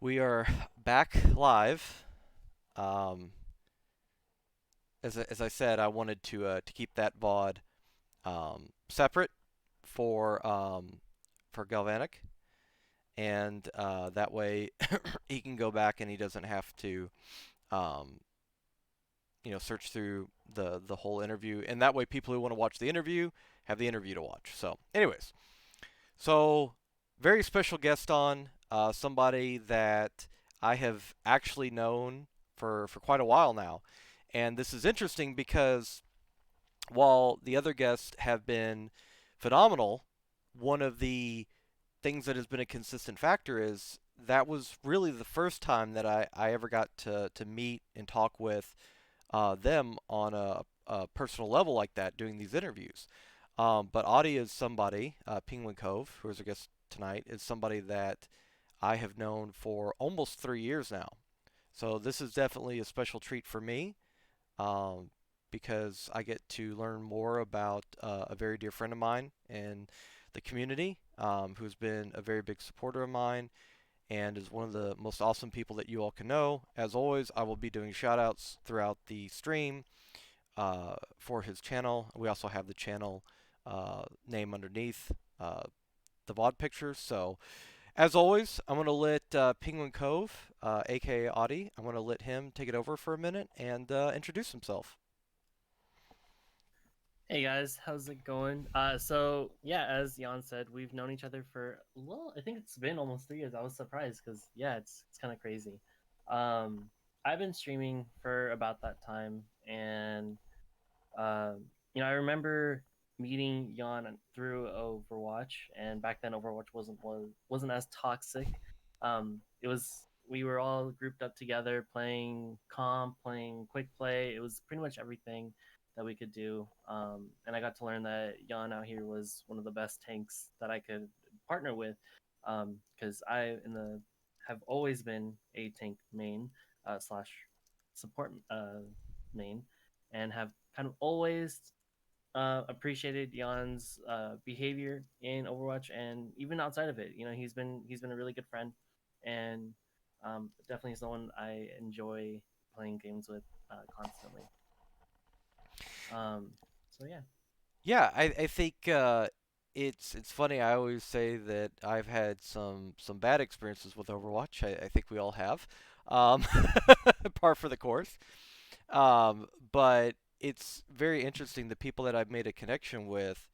We are back live. Um, as I said, I wanted to keep that VOD separate for Galvanic, and that way he can go back and he doesn't have to um, search through the whole interview, and that way people who want to watch the interview have the interview to watch. So, anyways, so very special guest on somebody that I have actually known for quite a while now. And this is interesting because while the other guests have been phenomenal, one of the things that has been a consistent factor is that was really the first time that I ever got to meet and talk with them on a personal level like that doing these interviews. But Audie is somebody, Penguin Cove, who is our guest tonight, is somebody that I have known for almost 3 years now. So this is definitely a special treat for me um, because I get to learn more about a very dear friend of mine in the community who's been a very big supporter of mine and is one of the most awesome people that you all can know. As always, I will be doing shout outs throughout the stream for his channel. We also have the channel name underneath the VOD pictures. So, as always, I'm going to let Penguin Cove, aka Audie, I'm going to let him take it over for a minute and introduce himself. Hey guys, how's it going? So yeah, as Jan said, we've known each other for I think it's been almost 3 years. I was surprised because yeah, it's kind of crazy. Um, I've been streaming for about that time, and I remember meeting Jan through Overwatch, and back then Overwatch wasn't as toxic. It was we were all grouped up together playing comp, playing quick play. It was pretty much everything that we could do. And I got to learn that Jan out here was one of the best tanks that I could partner with, because I in the have always been a tank main slash support main, and have kind of always appreciated Jan's behavior in Overwatch and even outside of it. He's been a really good friend, and definitely someone I enjoy playing games with constantly. Um, so yeah. Yeah, I think it's funny. I always say that I've had some bad experiences with Overwatch. I think we all have, um, par for the course. But it's very interesting. The people that I've made a connection with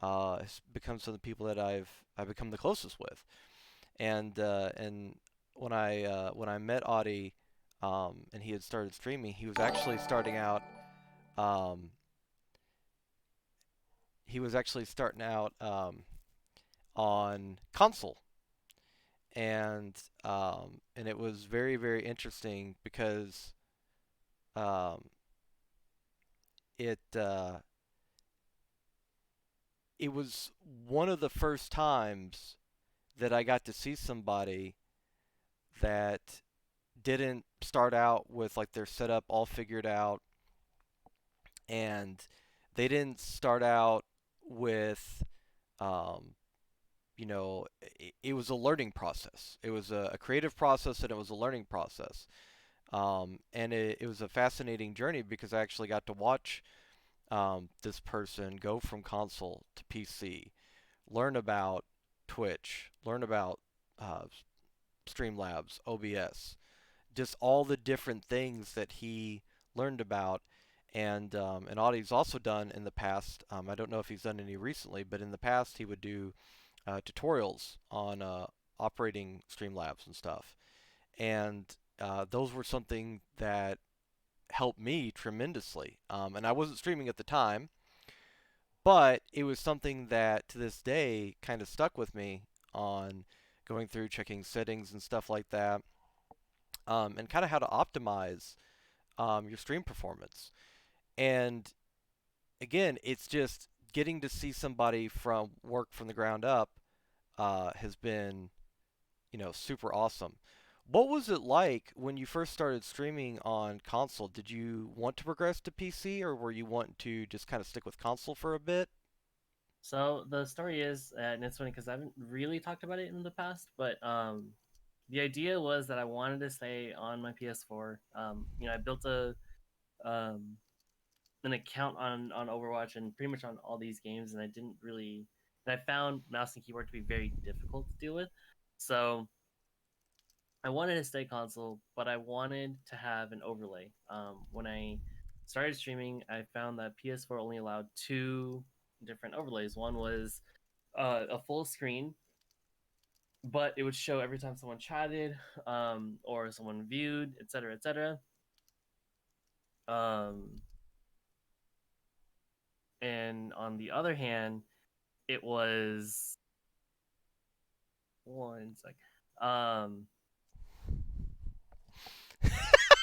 has become some of the people that I've become the closest with. And when I met Audie, and he had started streaming, he was actually starting out. Um, he was actually starting out on console, and it was very interesting because um, it it was one of the first times that I got to see somebody that didn't start out with like their setup all figured out, and they didn't start out with um, it was a learning process. It was a creative process and it was a learning process. And it was a fascinating journey because I actually got to watch this person go from console to PC, learn about Twitch, learn about uh, Streamlabs, OBS, just all the different things that he learned about. And Audie's also done in the past. I don't know if he's done any recently, but in the past he would do tutorials on operating Streamlabs and stuff. And those were something that helped me tremendously. And I wasn't streaming at the time, but it was something that to this day kind of stuck with me on going through checking settings and stuff like that, and kind of how to optimize your stream performance. And again, it's just getting to see somebody from work from the ground up has been, super awesome. What was it like when you first started streaming on console? Did you want to progress to PC or were you wanting to just kind of stick with console for a bit? So the story is, and it's funny because I haven't really talked about it in the past, but the idea was that I wanted to stay on my PS4. I built a um, an account on Overwatch and pretty much on all these games, and I didn't really. And I found mouse and keyboard to be very difficult to deal with, so I wanted to stay console, but I wanted to have an overlay. When I started streaming, I found that PS4 only allowed two different overlays. One was a full screen, but it would show every time someone chatted, or someone viewed, etc., etc. Um, and on the other hand, it was one sec. Um,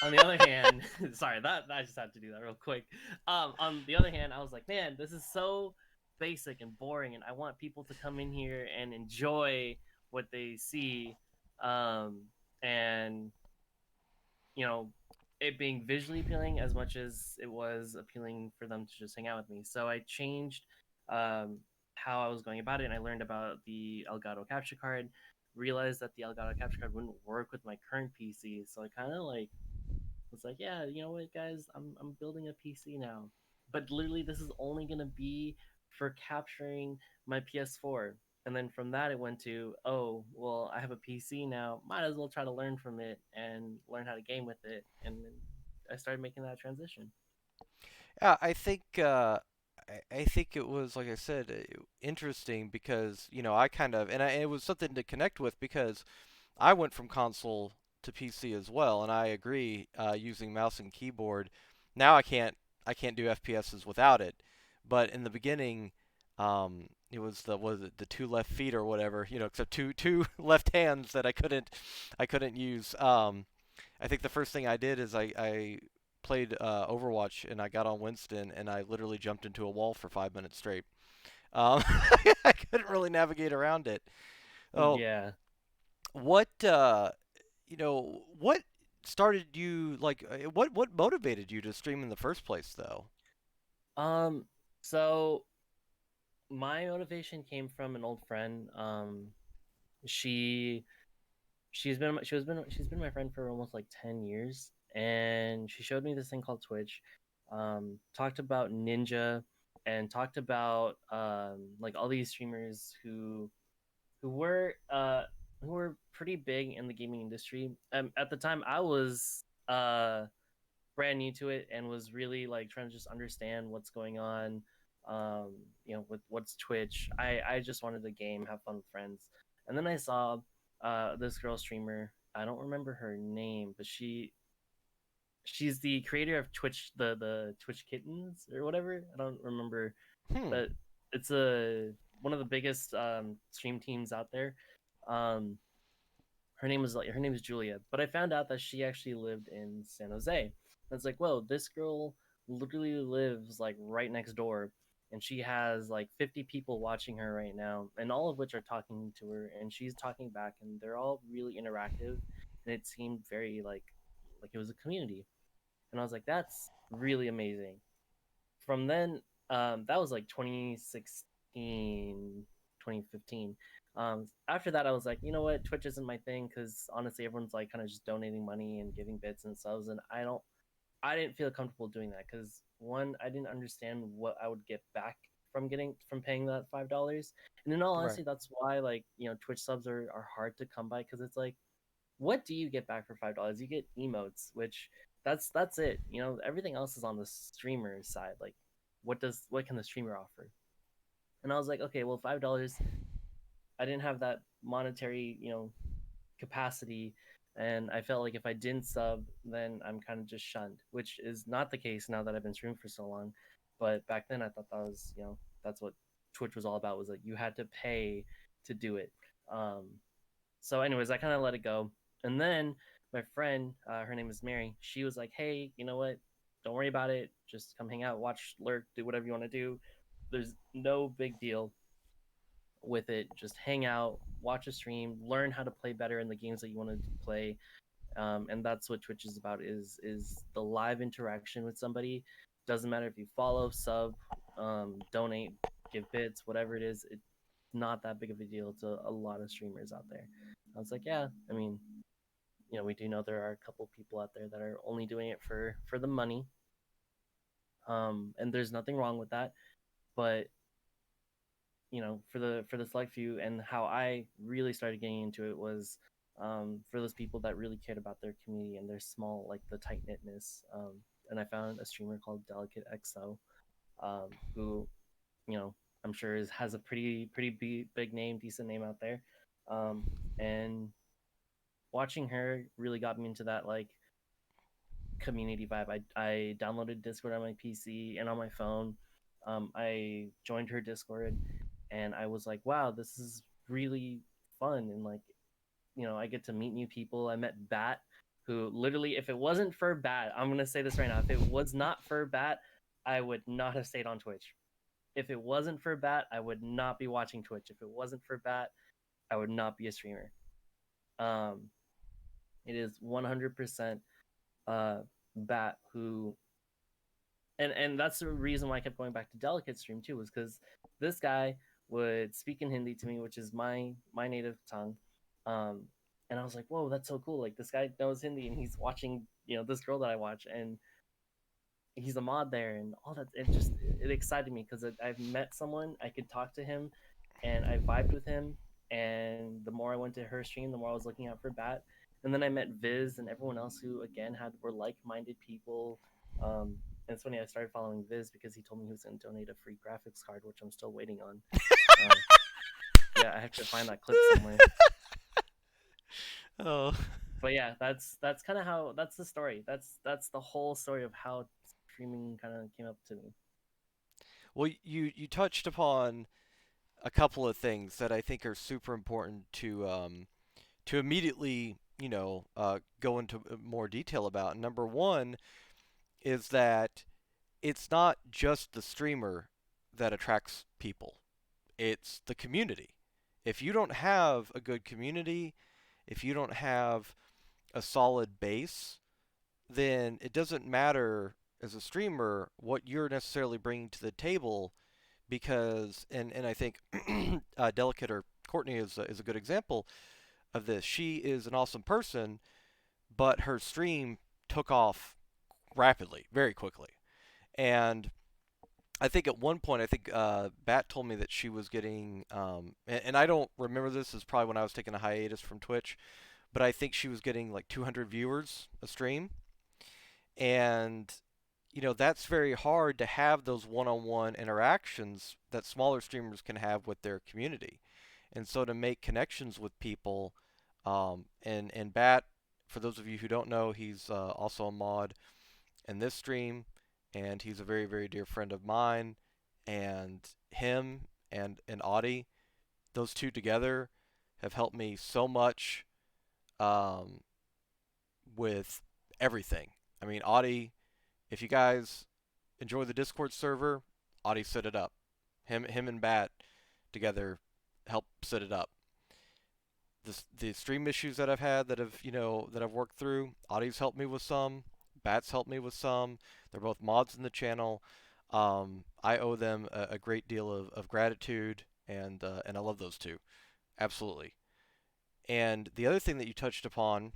on the other hand, sorry, that I just had to do that real quick. On the other hand, I was like, man, this is so basic and boring, and I want people to come in here and enjoy what they see, um, and you know, it being visually appealing as much as it was appealing for them to just hang out with me. So I changed how I was going about it, and I learned about the Elgato capture card. Realized that the Elgato capture card wouldn't work with my current PC, so I kind of like was like, yeah, you know what, guys, I'm building a PC now, but literally this is only gonna be for capturing my PS4. And then from that, it went to, oh, well, I have a PC now. Might as well try to learn from it and learn how to game with it. And then I started making that transition. Yeah, I think it was like I said, interesting because I kind of it was something to connect with because I went from console to PC as well, and I agree. Using mouse and keyboard, now I can't do FPSs without it, but in the beginning, it was the was it the two left feet or whatever, except two left hands that I couldn't use. I think the first thing I did is I played Overwatch and I got on Winston and I literally jumped into a wall for 5 minutes straight. Um, I couldn't really navigate around it. Oh, Yeah. what what started you like? What motivated you to stream in the first place, though? Um. So my motivation came from an old friend. She she's been my friend for almost like 10 years, and she showed me this thing called Twitch. Talked about Ninja, and talked about like all these streamers who were who were pretty big in the gaming industry. At the time, I was brand new to it and was really like trying to just understand what's going on. With what's Twitch. I just wanted to game, have fun with friends, and then I saw this girl streamer. I don't remember her name, but she's the creator of Twitch, the Twitch Kittens or whatever. I don't remember, Hmm. but it's a one of the biggest stream teams out there. Um, her name is Julia, but I found out that she actually lived in San Jose. And it's like, whoa, this girl literally lives like right next door, and she has like 50 people watching her right now, and all of which are talking to her, and she's talking back, and they're all really interactive, and it seemed very like it was a community, and I was like, that's really amazing. From then, that was like 2016, 2015. After that, I was like, you know what, Twitch isn't my thing because honestly, everyone's like kind of just donating money and giving bits and subs, and I didn't feel comfortable doing that because one, I didn't understand what I would get back from paying that $5, and in all Right. honesty, that's why Twitch subs are hard to come by because it's like what do you get back for $5? You get emotes, which that's it. Everything else is on the streamer side. Like, what can the streamer offer? And I was like, okay, well, $5. I didn't have that monetary, capacity, and I felt like if I didn't sub, then I'm kind of just shunned, which is not the case now that I've been streaming for so long. But back then, I thought that was, that's what Twitch was all about. Was like you had to pay to do it. Um, so, anyways, I kind of let it go. And then my friend, her name is Mary, she was like, hey, you know what? Don't worry about it. Just come hang out, watch, lurk, do whatever you want to do. There's no big deal with it. Just hang out, watch a stream, learn how to play better in the games that you want to play. And that's what Twitch is about is the live interaction with somebody. Doesn't matter if you follow, sub, donate, give bits, whatever it is. It's not that big of a deal to a lot of streamers out there. I was like, yeah, I mean, we do know there are a couple people out there that are only doing it for the money. And there's nothing wrong with that, but for the select few, and how I really started getting into it was for those people that really cared about their community and their small, like the tight knitness. And I found a streamer called Delicate XO, who you know I'm sure has a big name, decent name out there. And watching her really got me into that, like, community vibe. I downloaded Discord on my PC and on my phone. I joined her Discord, and I was like, wow, this is really fun. And, like, I get to meet new people. I met Bat, who literally, if it wasn't for Bat, I'm gonna say this right now, if it was not for Bat, I would not have stayed on Twitch. If it wasn't for Bat, I would not be watching Twitch. If it wasn't for Bat, I would not be a streamer. Um, it is 100% Bat who, and that's the reason why I kept going back to Delicate Stream too, was because this guy would speak in Hindi to me, which is my native tongue. Um, and I was like, whoa, that's so cool! Like, this guy knows Hindi, and he's watching, this girl that I watch, and he's a mod there, and all that. It excited me because I've met someone, I could talk to him, and I vibed with him. And the more I went to her stream, the more I was looking out for Bat. And then I met Viz and everyone else who, again, were like-minded people. And it's funny, I started following Viz because he told me he was going to donate a free graphics card, which I'm still waiting on. Uh, yeah, I have to find that clip somewhere. Oh. But yeah, that's kind of how, that's the story. That's the whole story of how streaming kind of came up to me. Well, you touched upon a couple of things that I think are super important to immediately go into more detail about. Number one is that it's not just the streamer that attracts people; it's the community. If you don't have a good community, if you don't have a solid base, then it doesn't matter as a streamer what you're necessarily bringing to the table because and I think Delicate or Courtney is a good example of this. She is an awesome person, but her stream took off rapidly, very quickly. And I think at one point, I think Bat told me that she was getting, and I don't remember this, is probably when I was taking a hiatus from Twitch, but I think she was getting like 200 viewers a stream. And, that's very hard to have those one on one interactions that smaller streamers can have with their community. And so to make connections with people, and Bat, for those of you who don't know, he's also a mod in this stream, and he's a very, very dear friend of mine. And him and Audie, those two together, have helped me so much um, with everything. I mean, Audie, if you guys enjoy the Discord server, Audie set it up. Him and Bat together help set it up. The stream issues that I've had that I've worked through, Audie's helped me with some. Bat's helped me with some. They're both mods in the channel. I owe them a great deal of gratitude, and I love those two absolutely. And the other thing that you touched upon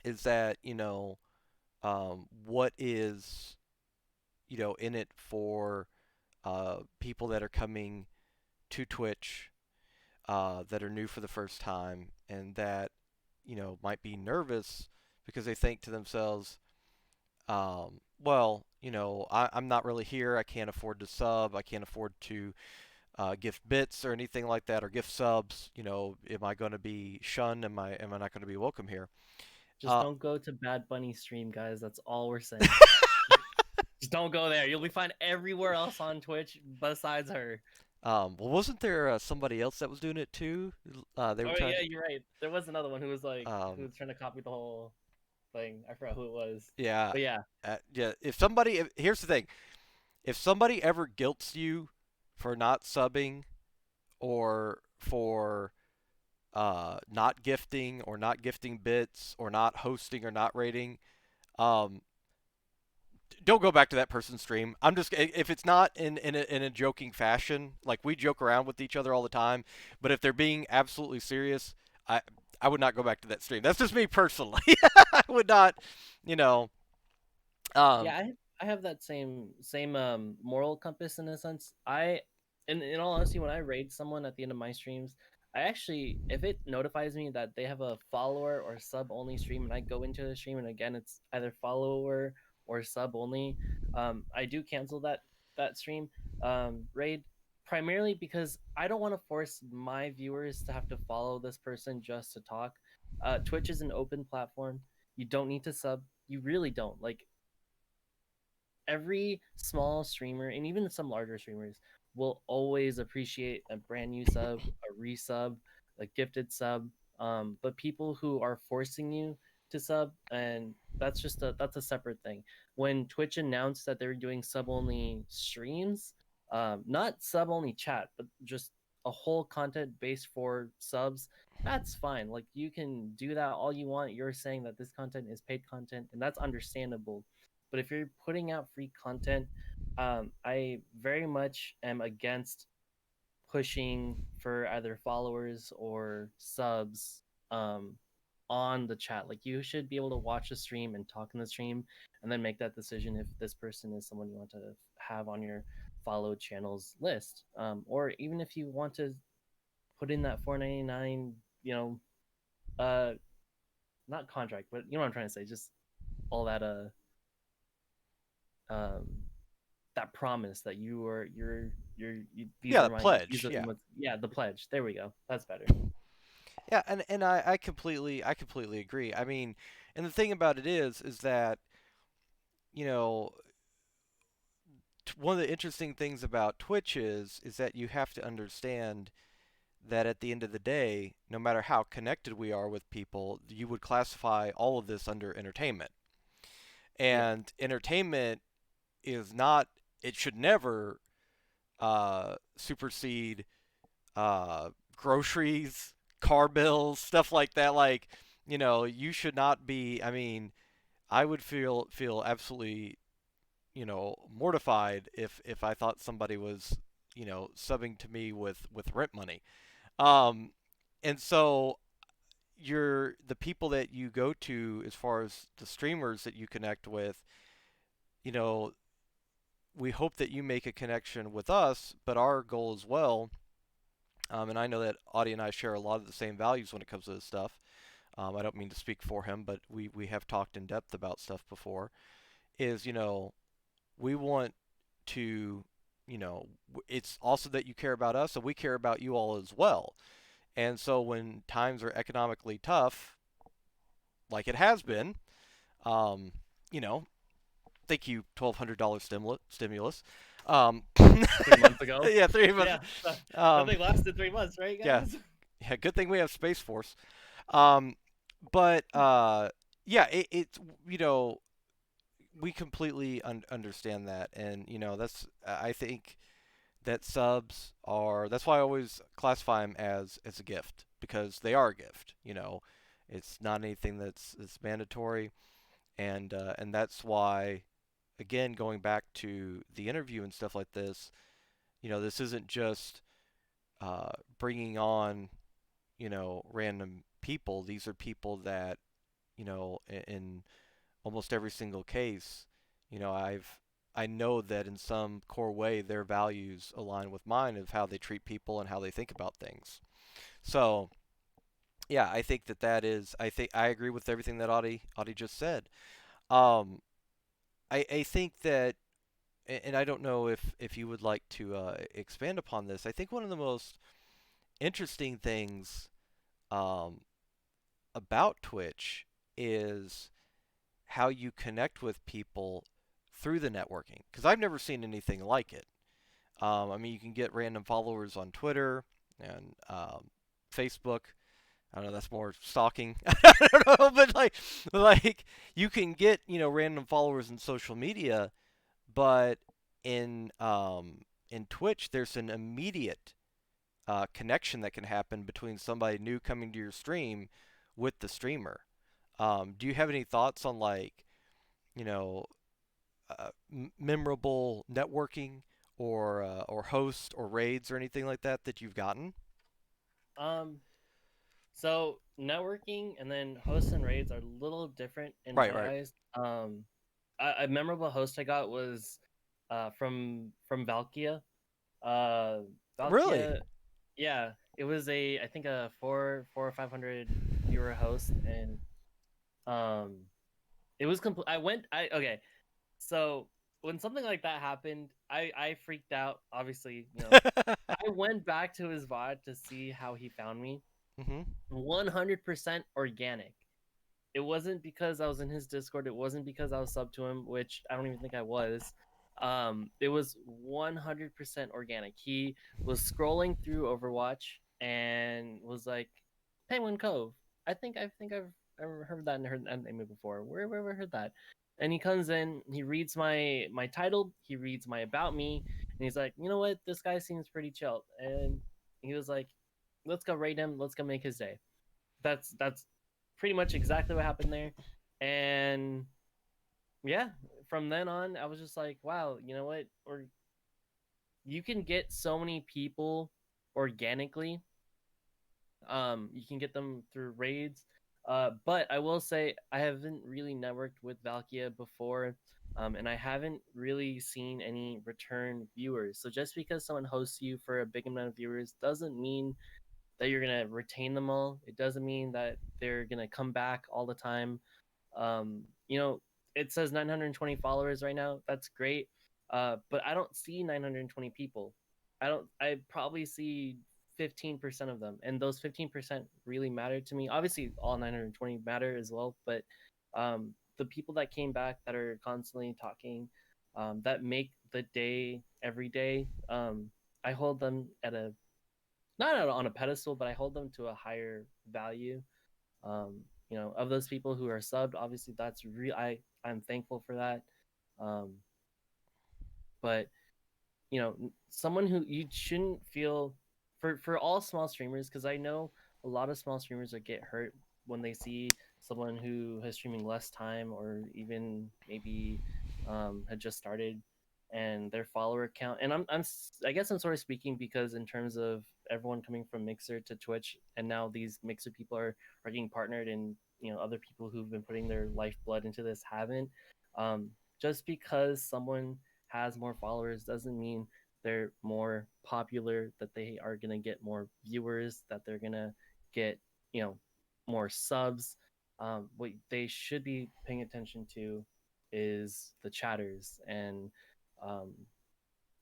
is that what is in it for people that are coming to Twitch that are new for the first time and that might be nervous because they think to themselves, well, I'm not really here. I can't afford to sub. I can't afford to gift bits or anything like that, or gift subs. Am I going to be shunned? Am I not going to be welcome here? Just Uh, don't go to Bad Bunny stream, guys. That's all we're saying. Just don't go there. You'll be fine everywhere else on Twitch besides her. well, wasn't there somebody else that was doing it too? They were Oh trying. yeah, you're right. There was another one who Um, was trying to copy the whole thing. I forgot who it was. yeah, But yeah, yeah. Here's the thing: if somebody ever guilts you for not subbing or for not gifting or not gifting bits or not hosting or not rating, um, don't go back to that person's stream. I'm just if it's not in a joking fashion, like we joke around with each other all the time, but if they're being absolutely serious, I I would not go back to that stream. That's just me personally. I would not, you know. Um, Yeah, I have that same moral compass in a sense. In all honesty, when I raid someone at the end of my streams, I actually, if it notifies me that they have a follower or sub only stream and I go into the stream and again it's either follower or sub only, I do cancel that stream raid, primarily because I don't want to force my viewers to have to follow this person just to talk. Twitch is an open platform. You don't need to sub. You really don't. Like, every small streamer and even some larger streamers will always appreciate a brand new sub, a resub, a gifted sub. But people who are forcing you to sub, and that's a separate thing. When Twitch announced that they were doing sub only streams, not sub only chat, but just a whole content based for subs, that's fine. Like, you can do that all you want. You're saying that this content is paid content, and that's understandable. But if you're putting out free content, I very much am against pushing for either followers or subs um, on the chat. Like, you should be able to watch the stream and talk in the stream, and then make that decision if this person is someone you want to have on your followed channels list, or even if you want to put in that 4.99, uh, not contract, but you know what I'm trying to say, just all that um that promise that yeah, the pledge. these are Yeah, the yeah, the pledge. There we go. That's better. yeah, and I completely agree. I mean, and the thing about it is that you know one of the interesting things about Twitch is that you have to understand that at the end of the day, no matter how connected we are with people, you would classify all of this under entertainment. Yeah. And entertainment is not, it should never supersede groceries, car bills, stuff like that. Like, you should not be, I mean, I would feel absolutely, mortified if I thought somebody was, subbing to me with rent money. Um, and so the people that you go to as far as the streamers that you connect with, you know, we hope that you make a connection with us, but our goal as well, and I know that Audie and I share a lot of the same values when it comes to this stuff. I don't mean to speak for him, but we have talked in depth about stuff before. Is we want to, it's also that you care about us, and we care about you all as well. And so when times are economically tough, like it has been, um, you know, thank you, $1,200 stimulus. Um, 3 months ago. yeah, 3 months. Yeah. Um, Nothing lasted 3 months, right, yeah, guys? yeah. Good thing we have Space Force. Um, but yeah, it's you know we completely understand that, and that's I think that subs are. That's why I always classify them as a gift because they are a gift. It's not anything that's mandatory, and that's why again going back to the interview and stuff like this. This isn't just bringing on random people. These are people that in almost every single case, I know that in some core way their values align with mine of how they treat people and how they think about things. So yeah, I think that is. I think I agree with everything that Audie just said. Um, I think that, and I don't know if you would like to expand upon this. I think one of the most interesting things um, about Twitch is how you connect with people through the networking. Because I've never seen anything like it. I mean, you can get random followers on Twitter and Facebook. I don't know, that's more stalking. I don't know, but like you can get random followers in social media, but in Twitch, there's an immediate connection that can happen between somebody new coming to your stream with the streamer. Do you have any thoughts on like you know memorable networking or hosts or raids or anything like that that you've gotten? Um, So networking and then hosts and raids are a little different in Right, my right. eyes. A memorable host I got was from Valkia. Uh, Really? Valkia, yeah, it was I think a four or 500 viewer host, and um, it was complete. I okay. So when something like that happened, I freaked out. Obviously, I went back to his VOD to see how he found me. Mhm. 100% organic. It wasn't because I was in his Discord. It wasn't because I was sub to him, which I don't even think I was. It was 100% organic. He was scrolling through Overwatch and was like, "Penguin Cove." I think I've heard that and heard that name before. Where have I heard that? And he comes in, he reads my title, he reads my about me, and he's like, "You know what? This guy seems pretty chill." And he was like, "Let's go rate him. Let's go make his day." That's pretty much exactly what happened there. And yeah, from then on, I was just like, wow, you know what? Or you can get so many people organically. You can get them through raids. But I will say I haven't really networked with Valkia before. And I haven't really seen any return viewers. So just because someone hosts you for a big amount of viewers doesn't mean that you're gonna retain them all. It doesn't mean that they're gonna come back all the time. You know, it says 920 followers right now. That's great. But I don't see 920 people. I don't. I probably see 15% of them, and those 15% really matter to me. Obviously, all 920 matter as well, but the people that came back that are constantly talking, that make the day every day, I hold them at a not on a pedestal, but I hold them to a higher value. Of those people who are subbed, obviously that's real. I'm thankful for that. Um, but someone who you shouldn't feel for all small streamers, because I know a lot of small streamers that get hurt when they see someone who has streaming less time or even maybe had just started and their follower count. And I guess I'm sort of speaking because in terms of everyone coming from Mixer to Twitch, and now these Mixer people are getting partnered, and other people who've been putting their lifeblood into this haven't. Um, just because someone has more followers doesn't mean they're more popular, that they are going to get more viewers, that they're going to get, you know, more subs. What they should be paying attention to is the chatters and, um,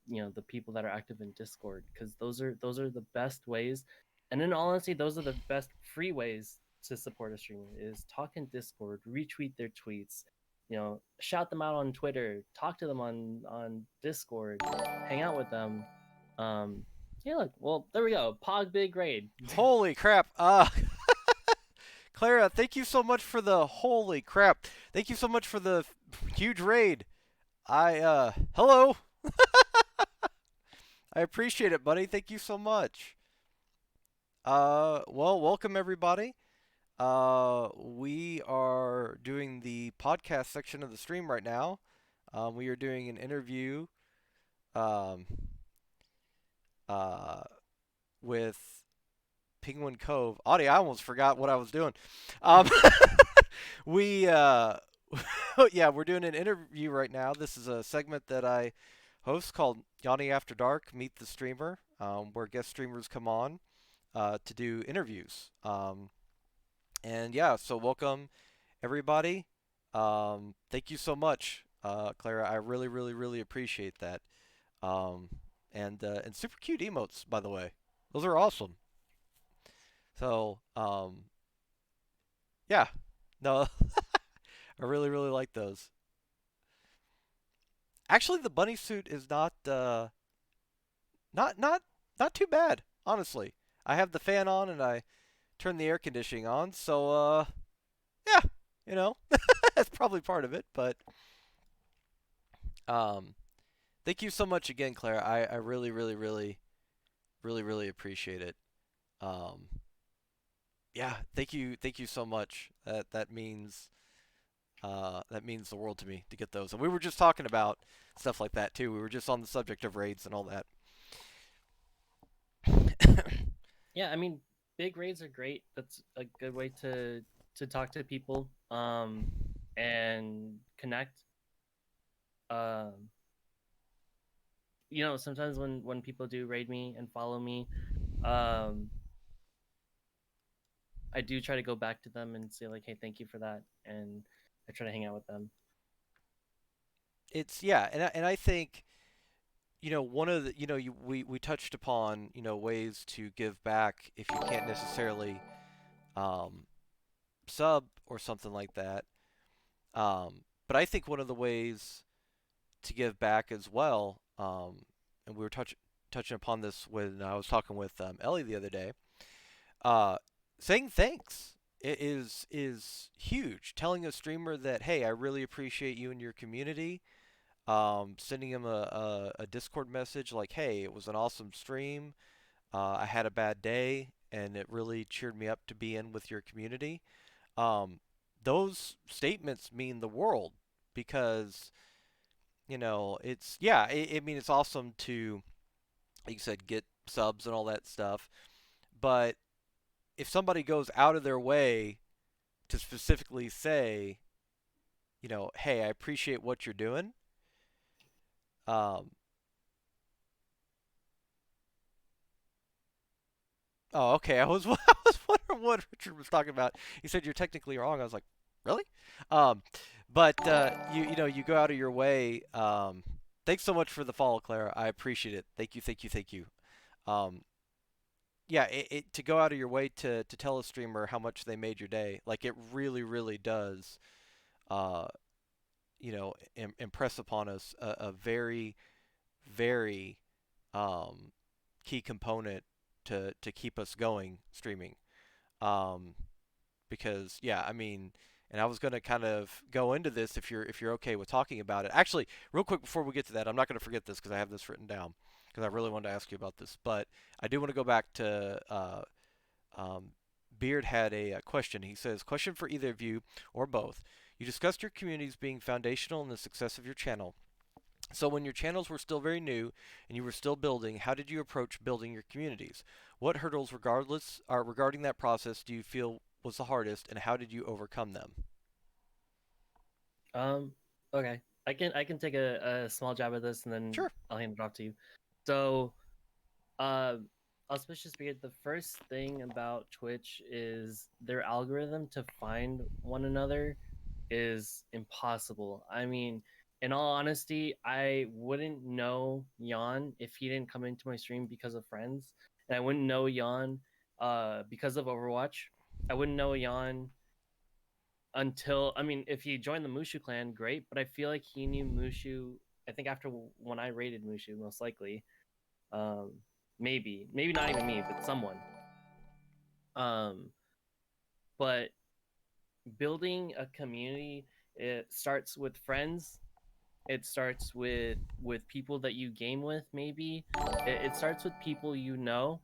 the people that are active in Discord, because those are the best ways. And in all honesty, those are the best free ways to support a streamer is talk in Discord, retweet their tweets, shout them out on Twitter, talk to them on Discord, hang out with them. Um, yeah, look, well, there we go. Pog big raid. Holy crap. Clara, thank you so much for the holy crap. Thank you so much for the huge raid. Hello. I appreciate it, buddy. Thank you so much. Well, welcome everybody. We are doing the podcast section of the stream right now. We are doing an interview um, uh, with Penguin Cove. Audie, I almost forgot what I was doing. Um, we yeah, we're doing an interview right now. This is a segment that I host called Yawny After Dark, Meet the Streamer, where guest streamers come on to do interviews. And yeah, so welcome everybody. Thank you so much, Clara. I really, really, really appreciate that. Um, and super cute emotes, by the way. Those are awesome. So yeah, no, I really, really like those. Actually, the bunny suit is not not not too bad, honestly. I have the fan on and I turn the air conditioning on, so yeah, you know, that's probably part of it. But um, thank you so much again, Claire. I really, really, really, really, really appreciate it. Um, yeah, thank you so much. That means the world to me to get those. And we were just talking about stuff like that too. We were just on the subject of raids and all that. Yeah, I mean, big raids are great. That's a good way to talk to people and connect. Um, sometimes when people do raid me and follow me, um, I do try to go back to them and say like, "Hey, thank you for that," and I try to hang out with them. It's yeah, and I think one of the we touched upon ways to give back if you can't necessarily um, sub or something like that. But I think one of the ways to give back as well, and we were touching upon this when I was talking with Ellie the other day. Uh, Saying thanks is huge. Telling a streamer that, hey, I really appreciate you and your community. Sending him a Discord message like, hey, it was an awesome stream. I had a bad day, and it really cheered me up to be in with your community. Um, those statements mean the world because it's yeah. I mean, it's awesome to, like you said, get subs and all that stuff. But if somebody goes out of their way to specifically say, hey, I appreciate what you're doing. Um, oh, okay. I was I was wondering what Richard was talking about. He said you're technically wrong. I was like, really? Um, but you go out of your way. Thanks so much for the follow, Clara. I appreciate it. Thank you, thank you, thank you. Um, yeah, to go out of your way to tell a streamer how much they made your day, like it really, really does. Uh, impress upon us a very, very um, key component to keep us going streaming. Um, because yeah, I mean, and I was going to kind of go into this if you're okay with talking about it. Actually, real quick before we get to that, I'm not going to forget this because I have this written down because I really wanted to ask you about this. But I do want to go back to um, Beard had a question. He says, question for either of you or both. You discussed your communities being foundational in the success of your channel. So when your channels were still very new and you were still building, how did you approach building your communities? What hurdles regarding that process do you feel was the hardest and how did you overcome them? Um, okay, I can take a small jab at this and then Sure. I'll hand it off to you. So, uh, auspicious beard. The first thing about Twitch is their algorithm to find one another is impossible. I mean, in all honesty, I wouldn't know Jan if he didn't come into my stream because of friends, and I wouldn't know Jan because of Overwatch. I wouldn't know Jan until, I mean, if he joined the Mushu clan, great, but I feel like he knew Mushu. I think after when I raided Mushu, most likely. Um, maybe not even me, but someone. Um, but building a community, it starts with friends. It starts with people that you game with. Maybe it starts with people you know.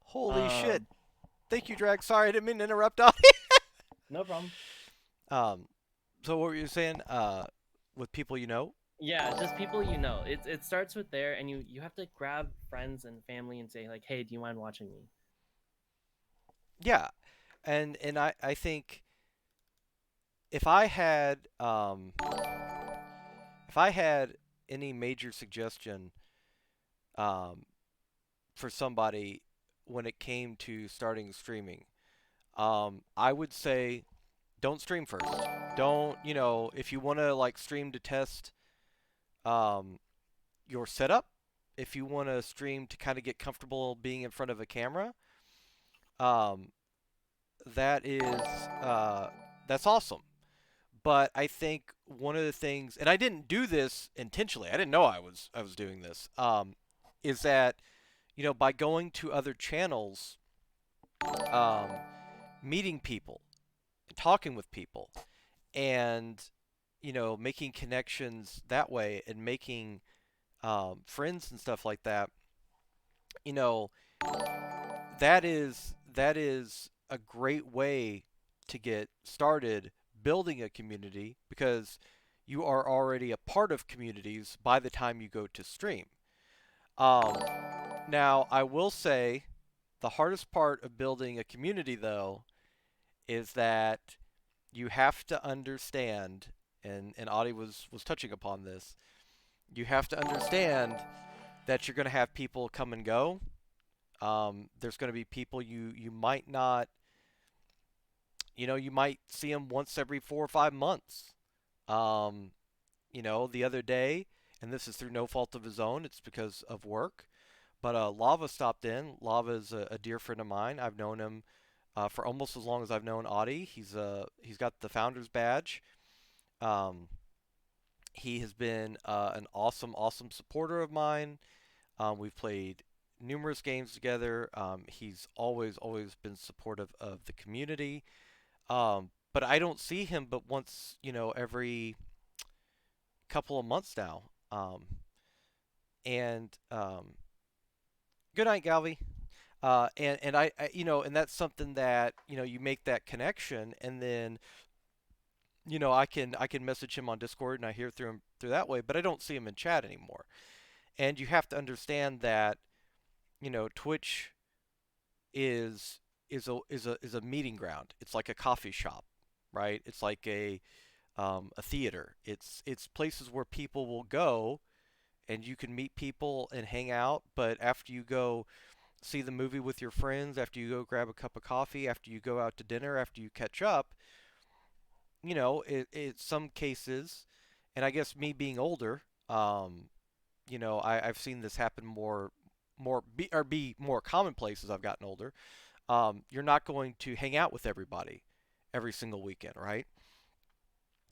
Holy shit. Um, Thank you, Drag. Sorry, I didn't mean to interrupt. no problem. um, so what were you saying? With people you know? Yeah, just people you know. It starts with there, and you have to grab friends and family and say like, hey, do you mind watching me? Yeah, and I think if I had if I had any major suggestion um, for somebody when it came to starting streaming, I would say don't stream first. Don't if you want to like stream to test um, your setup, if you want to stream to kind of get comfortable being in front of a camera, um, that is that's awesome. But I think one of the things, and I didn't do this intentionally. I didn't know I was doing this. Is that by going to other channels, um, meeting people, talking with people, and making connections that way, and making friends and stuff like that. You know, that is a great way to get started building a community because you are already a part of communities by the time you go to stream. Um, Now, I will say the hardest part of building a community, though, is that you have to understand, and Audie was touching upon this. You have to understand that you're going to have people come and go. There's going to be people you might not, you might see them once every 4 or 5 months. Um, the other day, and this is through no fault of his own, it's because of work. But Lava stopped in. Lava is a dear friend of mine. I've known him for almost as long as I've known Audie. He's got the founder's badge. Um, he has been an awesome supporter of mine. We've played numerous games together. He's always been supportive of the community. But I don't see him but once, every couple of months now. And Good night, Galvi. And and that's something that you make that connection, and then I can message him on Discord, and I hear through him through that way, but I don't see him in chat anymore. And you have to understand that Twitch is is a meeting ground. It's like a coffee shop, right? It's like a theater. It's places where people will go, and you can meet people and hang out. But after you go see the movie with your friends, after you go grab a cup of coffee, after you go out to dinner, after you catch up, it some cases, and I guess me being older, I've seen this happen be more commonplace as I've gotten older. You're not going to hang out with everybody every single weekend, right?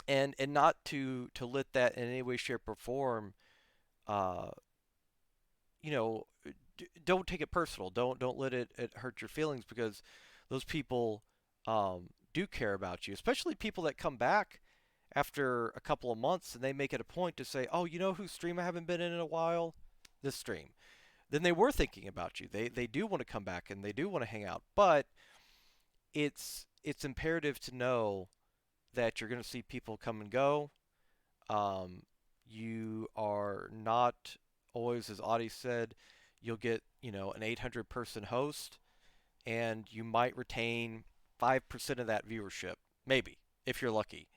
And not to let that in any way, shape, or form, uh, you know, don't take it personal. Don't let it hurt your feelings, because those people do care about you, especially people that come back after a couple of months and they make it a point to say, "Oh, you know whose stream I haven't been in a while? This stream." Then they were thinking about you. They do want to come back and they do want to hang out, but it's imperative to know that you're going to see people come and go. Um, you are not always, as Audie said, you'll get, an 800 person host, and you might retain 5% of that viewership, maybe, if you're lucky.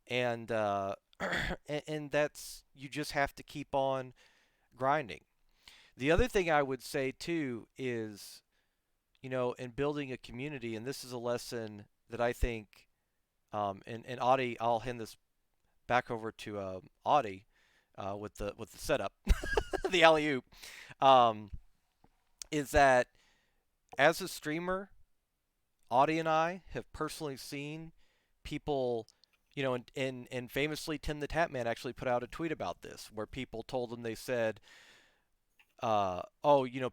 And, and that's, you just have to keep on grinding. The other thing I would say too is, in building a community, and this is a lesson that I think, and Audie, I'll hand this back over to Audie with the setup, the alley oop, um, is that as a streamer, Audie and I have personally seen people, and famously Tim the Tatman actually put out a tweet about this, where people told him, they said, oh,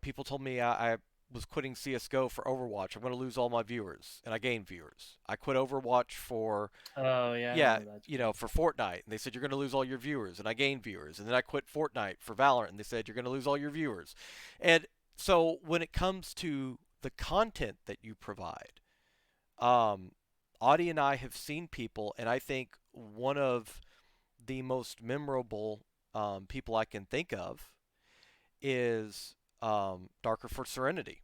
people told me I was quitting CS:GO for Overwatch. I'm going to lose all my viewers, and I gained viewers. I quit Overwatch for Oh yeah, I yeah, remember that tweet. for Fortnite, and they said you're going to lose all your viewers, and I gained viewers, and then I quit Fortnite for Valorant, and they said you're going to lose all your viewers. And so when it comes to the content that you provide, um, Audie and I have seen people, and I think one of the most memorable people I can think of is Darker for Serenity,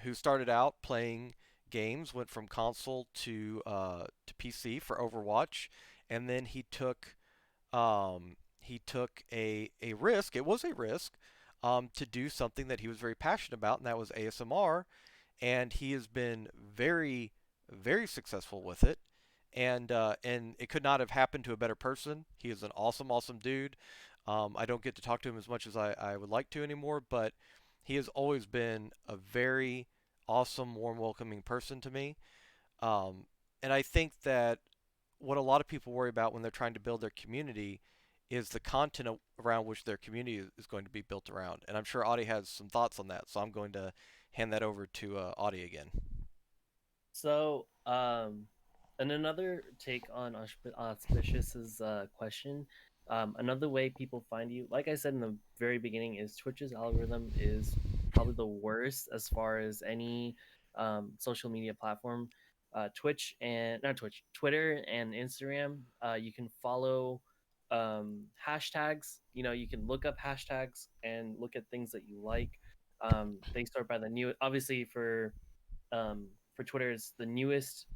who started out playing games, went from console to PC for Overwatch, and then he took a risk. It was a risk to do something that he was very passionate about, and that was ASMR. And he has been very successful with it. And it could not have happened to a better person. He is an awesome dude. I don't get to talk to him as much as I would like to anymore, but he has always been a very awesome, warm, welcoming person to me. Um, and I think that what a lot of people worry about when they're trying to build their community is the content around which their community is going to be built around. And I'm sure Audie has some thoughts on that, so I'm going to hand that over to Audie again. So, and another take on Auspicious's question, another way people find you, like I said in the very beginning, is Twitch's algorithm is probably the worst as far as any social media platform. Twitch and not Twitch, Twitter and Instagram, you can follow hashtags. You know, you can look up hashtags and look at things that you like. They sort by the new, obviously for Twitter, it's the newest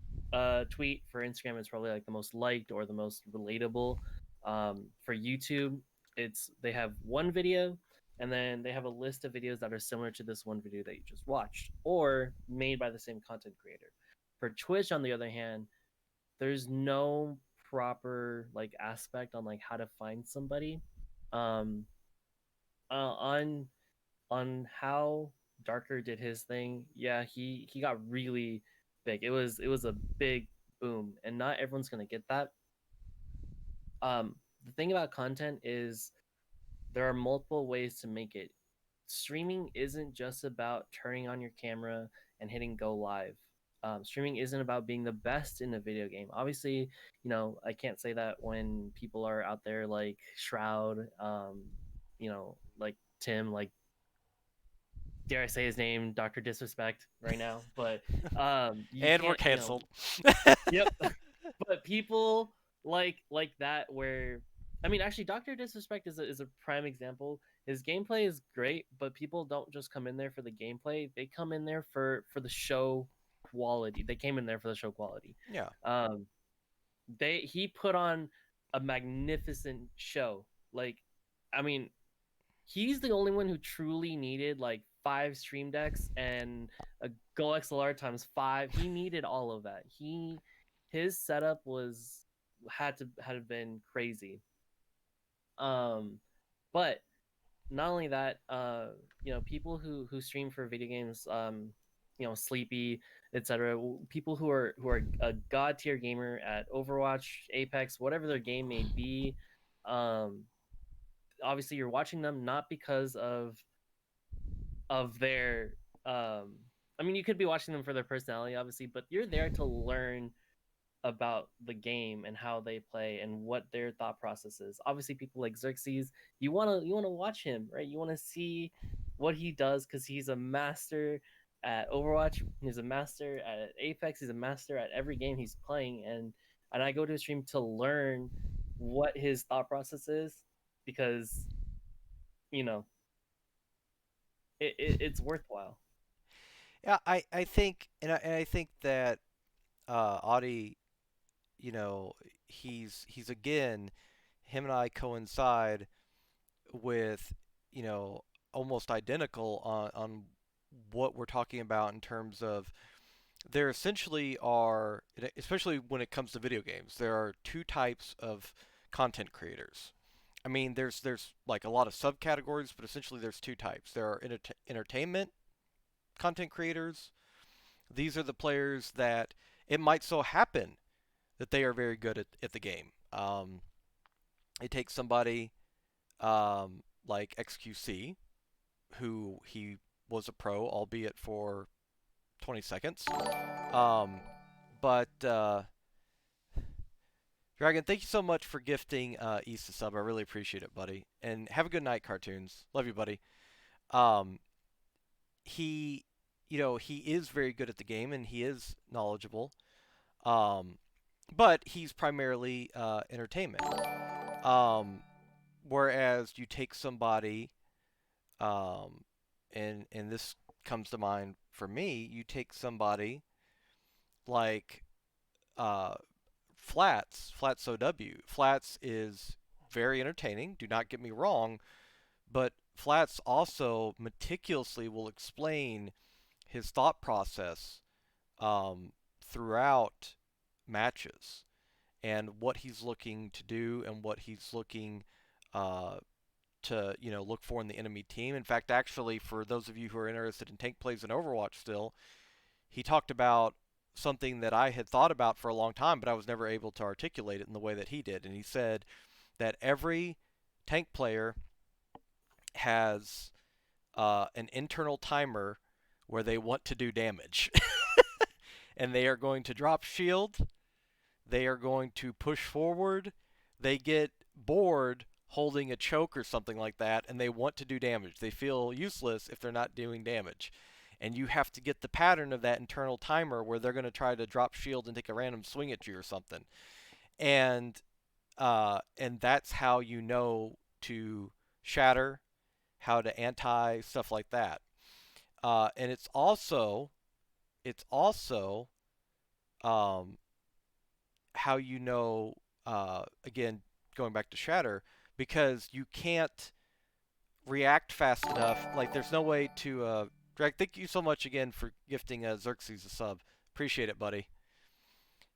tweet. For Instagram, it's probably like the most liked or the most relatable. For YouTube, it's they have one video, and then they have a list of videos that are similar to this one video that you just watched or made by the same content creator. For Twitch, on the other hand, there's no proper like aspect on like how to find somebody. Um, on how Darker did his thing, yeah, he got really big. It was a big boom, and not everyone's gonna get that. The thing about content is there are multiple ways to make it. Streaming isn't just about turning on your camera and hitting go live. Streaming isn't about being the best in a video game. Obviously, I can't say that when people are out there like Shroud, like Tim, like dare I say his name, Doctor Disrespect, right now. But you And we're can't, canceled. yep. But people like that where, I mean, actually, Doctor Disrespect is a prime example. His gameplay is great, but people don't just come in there for the gameplay. They come in there for the show quality. They came in there for the show quality. Yeah. Um, he put on a magnificent show. Like, I mean, he's the only one who truly needed like 5 stream decks and a Go XLR times 5. He needed all of that. His setup was had been crazy. Um, but not only that, people who stream for video games, Sleepy, etc. People who are a god tier gamer at Overwatch, Apex, whatever their game may be. Um, Obviously, you're watching them not because of their I mean, you could be watching them for their personality, obviously, but you're there to learn about the game and how they play and what their thought process is. Obviously, people like Xerxes, you wanna watch him, right? You wanna see what he does because he's a master at Overwatch. He's a master at Apex. He's a master at every game he's playing, and I go to a stream to learn what his thought process is because you know it's worthwhile. Yeah, I think, and I think that Audie, you know, he's again, him and I coincide with, you know, almost identical on what we're talking about in terms of there essentially are, especially when it comes to video games, there are two types of content creators. I mean, there's like a lot of subcategories, but essentially there's two types. There are entertainment content creators. These are the players that it might so happen that they are very good at the game. It takes somebody like XQC, who he was a pro, albeit for 20 seconds. Um, but Dragon, thank you so much for gifting East a sub. I really appreciate it, buddy. And have a good night, cartoons. Love you, buddy. Um, he, he is very good at the game and he is knowledgeable. Um, but he's primarily entertainment. Um, whereas you take somebody, um, and this comes to mind for me, you take somebody like uh, Flats OW. Flats is very entertaining. Do not get me wrong, but Flats also meticulously will explain his thought process throughout matches and what he's looking to do and what he's looking uh, to look for in the enemy team. In fact, actually, for those of you who are interested in tank plays in Overwatch still, he talked about something that I had thought about for a long time, but I was never able to articulate it in the way that he did. And he said that every tank player has an internal timer where they want to do damage. And they are going to drop shield. They are going to push forward. They get bored holding a choke or something like that, and they want to do damage. They feel useless if they're not doing damage. And you have to get the pattern of that internal timer where they're going to try to drop shield and take a random swing at you or something. And that's how you know to shatter, how to anti, stuff like that. And it's also um, how you know, again, going back to Shatter, because you can't react fast enough. Like, there's no way to. Drag, thank you so much again for gifting Xerxes a sub. Appreciate it, buddy.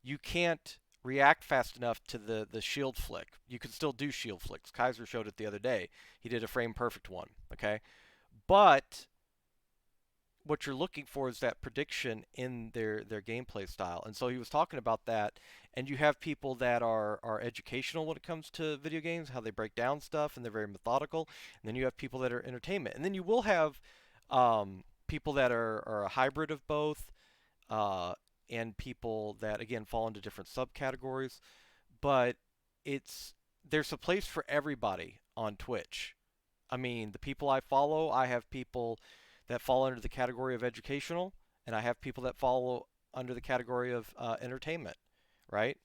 You can't react fast enough to the shield flick. You can still do shield flicks. Kaiser showed it the other day. He did a frame perfect one. Okay, but what you're looking for is that prediction in their gameplay style. And so he was talking about that. And you have people that are educational when it comes to video games, how they break down stuff, and they're very methodical. And then you have people that are entertainment. And then you will have people that are a hybrid of both, uh, and people that again fall into different subcategories. But it's there's a place for everybody on Twitch. I mean, the people I follow, I have people that fall under the category of educational, and I have people that follow under the category of entertainment, right?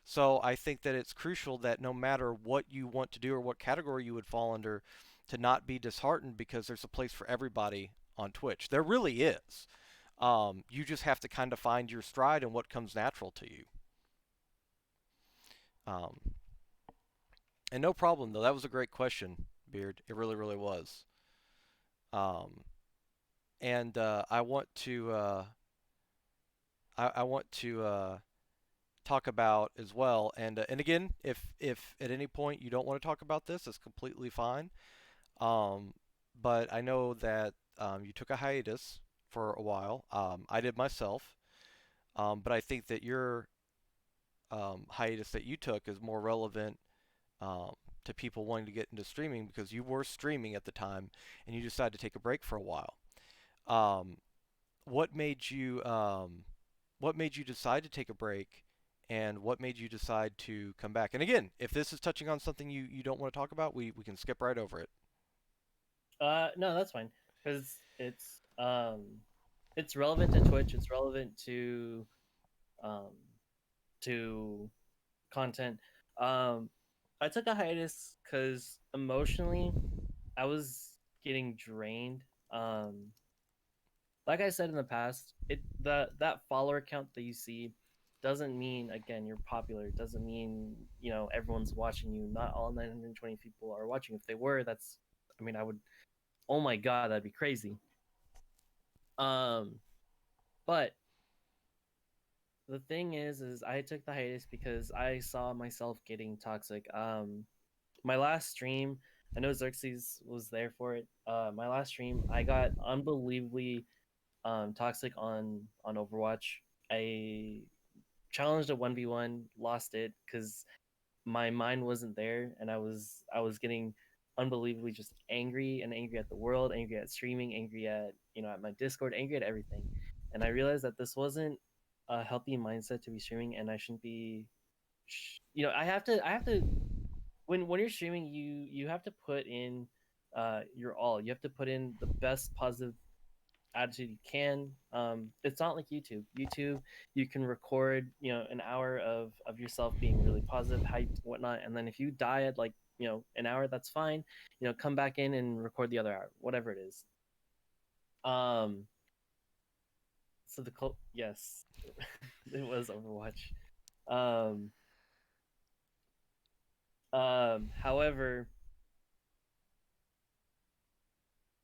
So I think that it's crucial that no matter what you want to do or what category you would fall under, to not be disheartened because there's a place for everybody on Twitch. There really is. You just have to kind of find your stride and what comes natural to you. Um, and no problem though. That was a great question, Beard. It really, really was. Um, and I want to talk about as well. And again, if at any point you don't want to talk about this, it's completely fine. Um, but I know that you took a hiatus for a while. I did myself. But I think that your hiatus that you took is more relevant um, to people wanting to get into streaming because you were streaming at the time and you decided to take a break for a while. Um, what made you what made you decide to take a break, and what made you decide to come back? And again, if this is touching on something you don't want to talk about, we can skip right over it. No, that's fine because it's relevant to Twitch. It's relevant um to content. Um, I took a hiatus because emotionally I was getting drained. Like I said in the past, that follower count that you see doesn't mean again you're popular. It doesn't mean everyone's watching you. Not all 920 people are watching. If they were, that's I mean I would. Oh my god, that'd be crazy. Um, but the thing is I took the hiatus because I saw myself getting toxic. My last stream, I know Xerxes was there for it. My last stream, I got unbelievably toxic on Overwatch. I challenged a 1v1, lost it because my mind wasn't there, and I was getting unbelievably just angry and angry at the world, angry at streaming, angry at at my Discord, angry at everything. And I realized that this wasn't a healthy mindset to be streaming, and I shouldn't be. I have to when you're streaming, you have to put in your all. You have to put in the best positive attitude you can. It's not like YouTube. YouTube, you can record, an hour of yourself being really positive, hyped, whatnot, and then if you die at like an hour, that's fine. Come back in and record the other hour, whatever it is. Um, so yes, it was Overwatch. Um, however,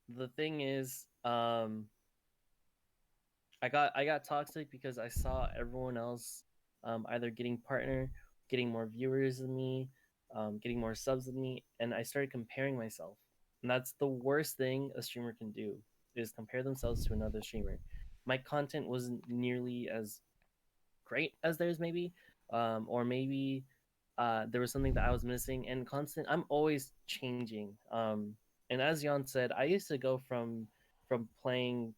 the thing is, I got toxic because I saw everyone else either getting partner, getting more viewers than me, getting more subs than me, and I started comparing myself. And that's the worst thing a streamer can do is compare themselves to another streamer. My content wasn't nearly as great as theirs, maybe, or maybe there was something that I was missing. And constant, I'm always changing. And as Jan said, I used to go from playing,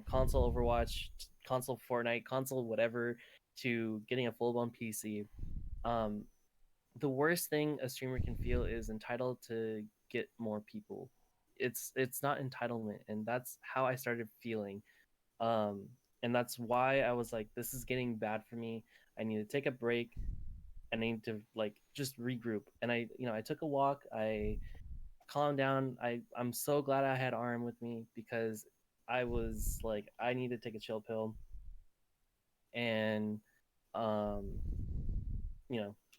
console Overwatch, console Fortnite, console whatever, to getting a full blown PC. Um, the worst thing a streamer can feel is entitled to get more people. It's not entitlement, and that's how I started feeling. Um, and that's why I was like, this is getting bad for me. I need to take a break. I need to like just regroup. And I took a walk. I calmed down. I'm so glad I had Arm with me because I was like, I need to take a chill pill, and um,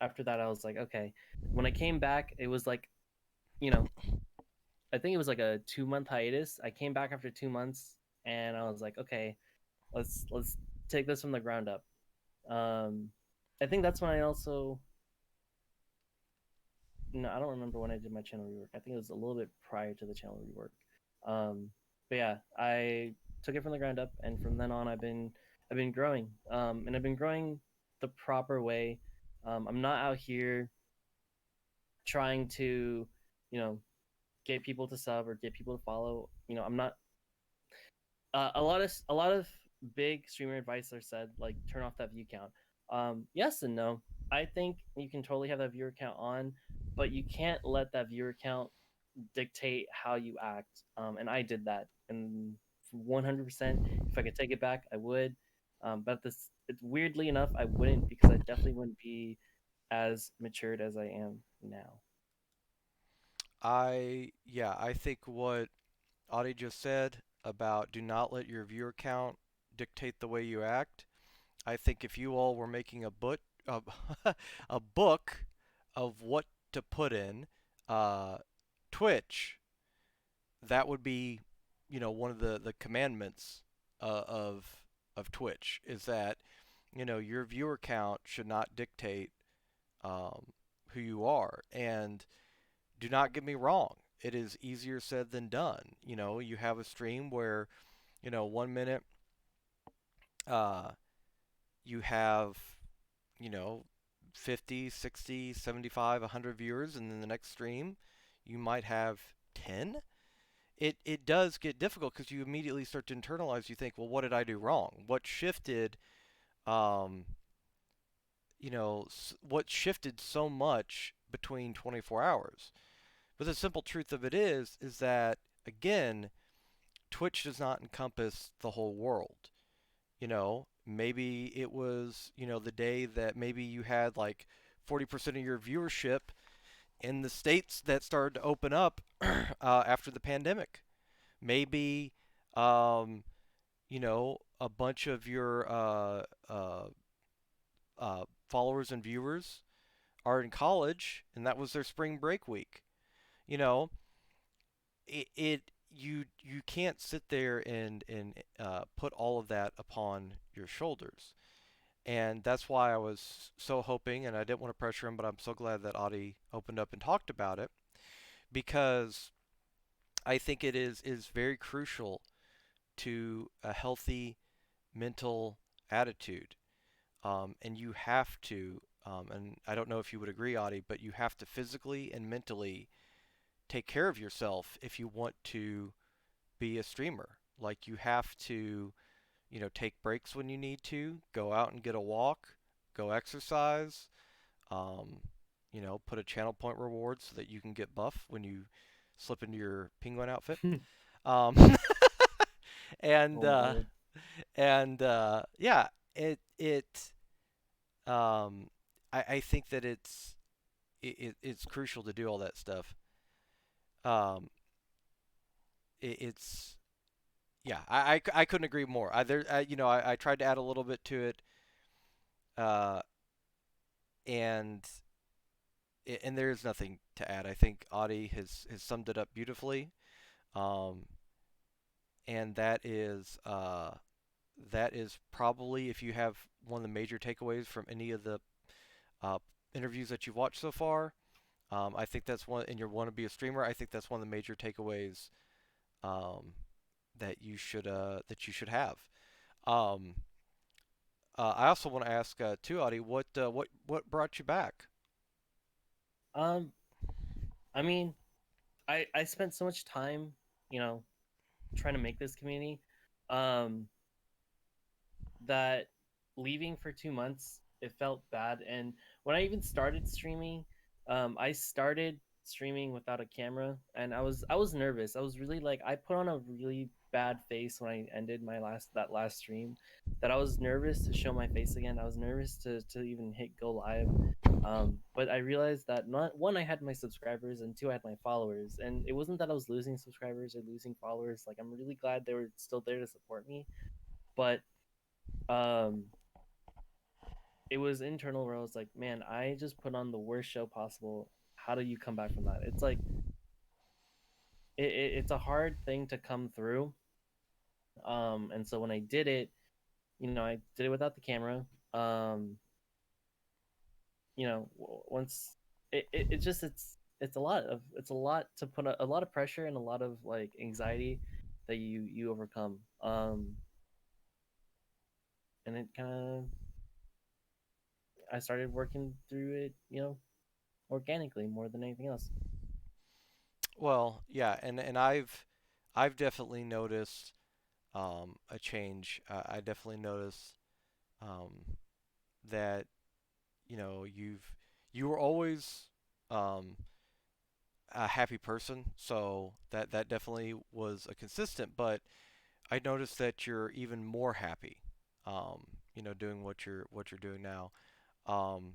after that, I was like, okay. When I came back, it was like, you know, I think it was like a 2 month hiatus. I came back after 2 months, and I was like, okay, let's take this from the ground up. Um, I think that's when I also no, I don't remember when I did my channel rework. I think it was a little bit prior to the channel rework. But yeah, I took it from the ground up, and from then on, I've been growing, and I've been growing the proper way. I'm not out here trying to, you know, get people to sub or get people to follow. I'm not. A lot of big streamer advice are said like turn off that view count. Yes and no. I think you can totally have that viewer count on, but you can't let that viewer count dictate how you act. And I did that, and 100%. If I could take it back, I would. But this, it's weirdly enough, I wouldn't because I definitely wouldn't be as matured as I am now. I think what Audie just said about do not let your viewer count dictate the way you act. I think if you all were making a, a book of what to put in uh, Twitch, that would be, one of the commandments of Twitch is that, your viewer count should not dictate um, who you are. And do not get me wrong, it is easier said than done. You have a stream where, 1 minute uh, you have, you know, 50, 60, 75, 100 viewers, and then the next stream you might have 10. It does get difficult because you immediately start to internalize. You think, well, what did I do wrong? What shifted? Um, what shifted so much between 24 hours? But the simple truth of it is that again, Twitch does not encompass the whole world. Maybe it was, the day that maybe you had like 40% of your viewership in the states that started to open up after the pandemic. Maybe, a bunch of your followers and viewers are in college and that was their spring break week. You know, you can't sit there and put all of that upon your shoulders. And that's why I was so hoping, and I didn't want to pressure him, but I'm so glad that Audie opened up and talked about it because I think it is very crucial to a healthy mental attitude. And you have to, and I don't know if you would agree, Audie, but you have to physically and mentally take care of yourself if you want to be a streamer. Like you have to, take breaks when you need to, go out and get a walk, go exercise, um, put a channel point reward so that you can get buff when you slip into your penguin outfit. Um, and Oh Lord. yeah, it um, I think that it's crucial to do all that stuff. Um, it's yeah, I couldn't agree more. I tried to add a little bit to it, uh, and and there is nothing to add. I think Audie has summed it up beautifully, um, and that is probably if you have one of the major takeaways from any of the uh, interviews that you've watched so far. I think that's one, and you want to be a streamer. I think that's one of the major takeaways um, that you should have. Um, I also want to ask too, Audie, what brought you back? Um, I mean, I spent so much time, you know, trying to make this community, um, that leaving for 2 months it felt bad. And when I even started streaming, I started streaming without a camera, and I was nervous. I was really like I put on a really bad face when I ended my last stream. That I was nervous to show my face again. I was nervous to even hit go live. But I realized that not one, I had my subscribers, and two, I had my followers. And it wasn't that I was losing subscribers or losing followers. Like, I'm really glad they were still there to support me. But um, it was internal where I was like, man, I just put on the worst show possible. How do you come back from that? It's like it's a hard thing to come through. And so when I did it, I did it without the camera. Um, once it just it's a lot to put a lot of pressure and a lot of like anxiety that you overcome. And it kind of I started working through it, organically more than anything else. Well, yeah, and I've definitely noticed a change. I definitely noticed um, that you were always um, a happy person, so that definitely was a consistent. But I noticed that you're even more happy, doing what you're doing now. Um,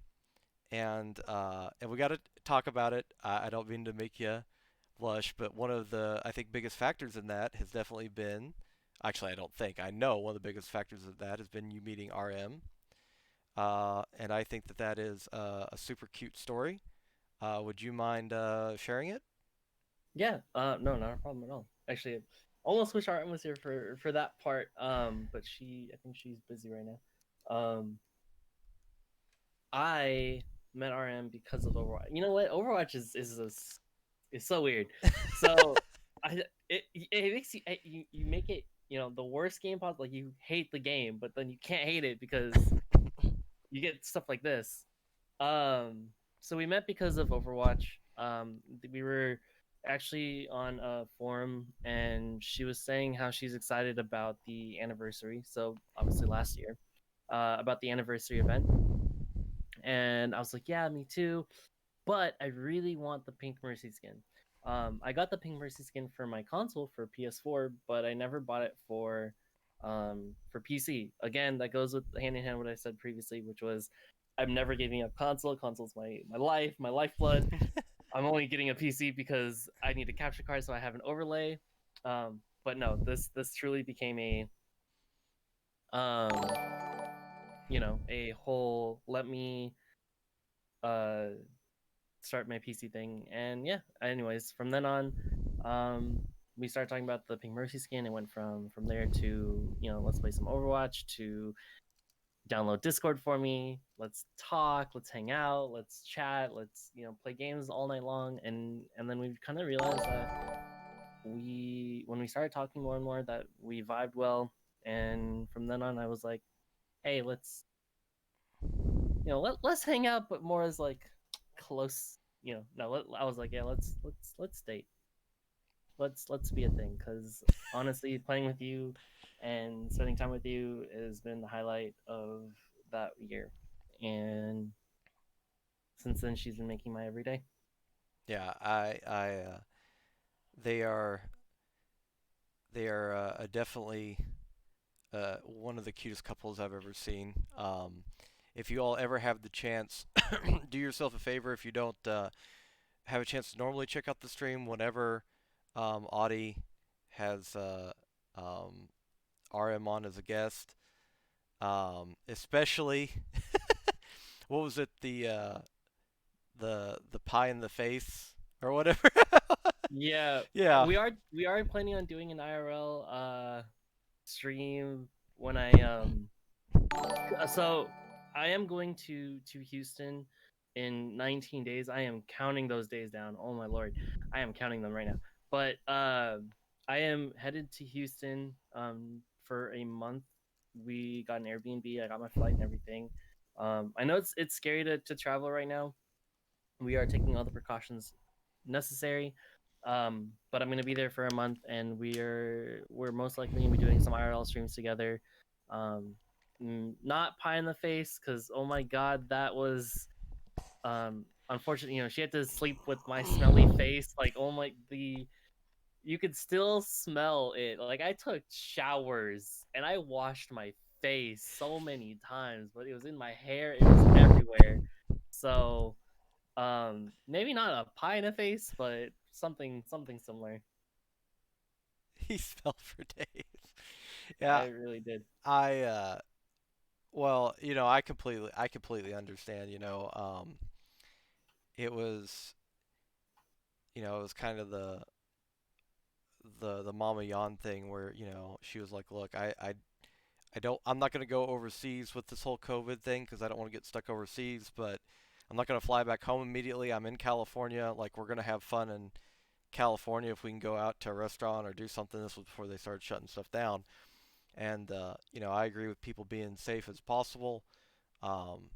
and we got to talk about it. I don't mean to make you blush, but one of the I think biggest factors in that has definitely been, actually I don't think I know one of the biggest factors of that has been you meeting RM. And I think that that is a super cute story. Would you mind sharing it? Yeah, no, not a problem at all. Actually, I almost wish Artem was here for that part. But I think she's busy right now. I met RM because of Overwatch. You know what? Overwatch is so weird. So it makes you make it, the worst game possible. Like, you hate the game, but then you can't hate it because you get stuff like this. Um, so we met because of Overwatch. We were actually on a forum, and she was saying how she's excited about the anniversary. So obviously last year, about the anniversary event, and I was like, yeah, me too. But I really want the Pink Mercy skin. I got the Pink Mercy skin for my console for PS4, but I never bought it for PC. Again, that goes with hand in hand what I said previously, which was I'm never giving up console. Console's my life, my lifeblood. I'm only getting a PC because I need a capture card, so I have an overlay. But no, this truly became um, a whole let me uh start my PC thing. And yeah, anyways, from then on, um, we started talking about the Pink Mercy skin. It went from there to, let's play some Overwatch, to download Discord for me. Let's talk. Let's hang out. Let's chat. Let's play games all night long. And then we kind of realized that when we started talking more and more, that we vibed well. And from then on, I was like, hey, let's hang out, but more as like close. No, I was like, yeah, let's date. Let's be a thing, because honestly, playing with you and spending time with you has been the highlight of that year. And since then, she's been making my everyday. Yeah, they are they are definitely one of the cutest couples I've ever seen. If you all ever have the chance, do yourself a favor if you don't have a chance to normally check out the stream whenever Audie has RM on as a guest. Especially, what was it, the pie in the face or whatever? Yeah, Yeah. we are planning on doing an IRL stream when so I am going to Houston in 19 days. I am counting those days down. Oh my lord, I am counting them right now. But I am headed to Houston for a month. We got an Airbnb. I got my flight and everything. I know it's scary to travel right now. We are taking all the precautions necessary. But I'm gonna be there for a month, and we're most likely gonna be doing some IRL streams together. Um, Not pie in the face, because oh my god, that was unfortunate. She had to sleep with my smelly face. Like, oh my, you could still smell it. Like, I took showers and I washed my face so many times, but it was in my hair. It was everywhere. So maybe not a pie in the face, but something similar. He smelled for days. I Yeah, really did. I well, I completely understand, it was, it was kind of the Mama Yan thing where, she was like, "Look, I'm not going to go overseas with this whole COVID thing because I don't want to get stuck overseas, but I'm not going to fly back home immediately. I'm in California. Like, we're going to have fun in California if we can go out to a restaurant or do something." This was before they started shutting stuff down. And, I agree with people being safe as possible. Um,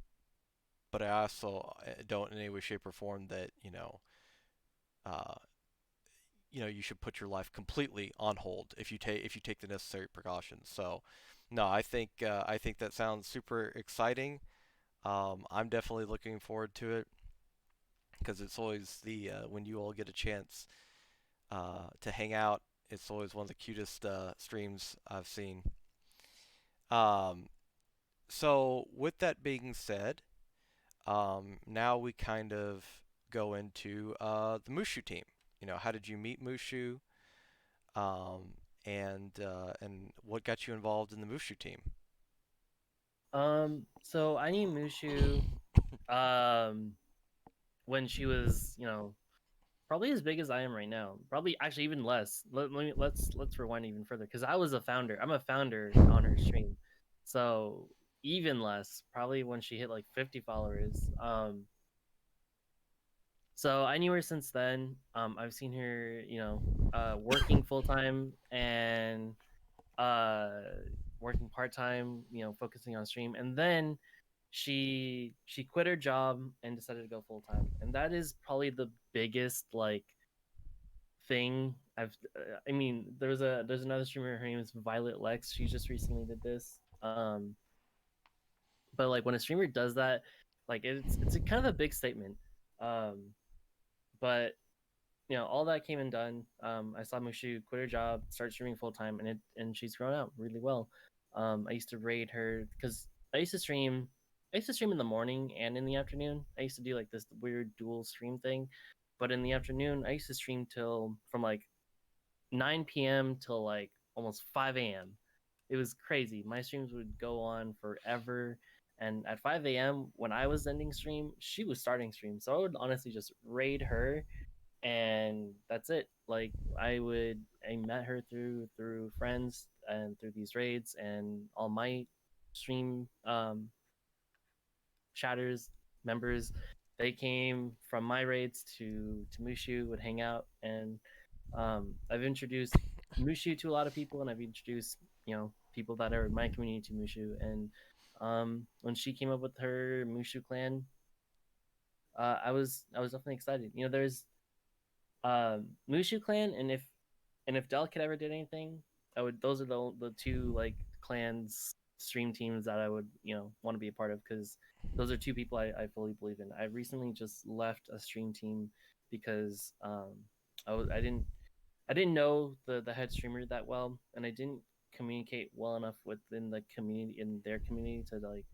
but I also don't in any way, shape, or form that, uh, you should put your life completely on hold if you take the necessary precautions. So, no, I think that sounds super exciting. I'm definitely looking forward to it because it's always the when you all get a chance to hang out. It's always one of the cutest streams I've seen. Um, so with that being said, now we kind of go into the Mushu team. How did you meet Mushu? Um, and what got you involved in the Mushu team? So I knew Mushu um when she was, probably as big as I am right now. Probably actually even less. Let's rewind even further because I was a founder. I'm a founder on her stream, so even less. Probably when she hit like 50 followers. So I knew her since then. I've seen her, working full time and uh working part time. Focusing on stream, and then she quit her job and decided to go full time, and that is probably the biggest like thing I mean there's another streamer, her name is Violet Lex, she just recently did this. But like when a streamer does that, like it's a kind of a big statement. Um but all that came and done. I saw Mushu quit her job, start streaming full time, and she's grown out really well. I used to raid her because I used to stream. I used to stream in the morning and in the afternoon. I used to do like this weird dual stream thing, but in the afternoon I used to stream till from like 9 p.m. till like almost 5 a.m. It was crazy. My streams would go on forever. And at 5 a.m., when I was ending stream, she was starting stream. So I would honestly just raid her, and that's it. Like I met her through friends and through these raids, and all my stream chatters members, they came from my raids to Mushu, would hang out, and I've introduced Mushu to a lot of people, and I've introduced people that are in my community to Mushu. And when she came up with her Mushu clan, I was definitely excited. There's Mushu clan, and if Delicate ever did anything, I would. Those are the two like clans stream teams that I would want to be a part of, because those are two people I fully believe in. I recently just left a stream team because I didn't know the head streamer that well, and I didn't communicate well enough within the community in their community to like.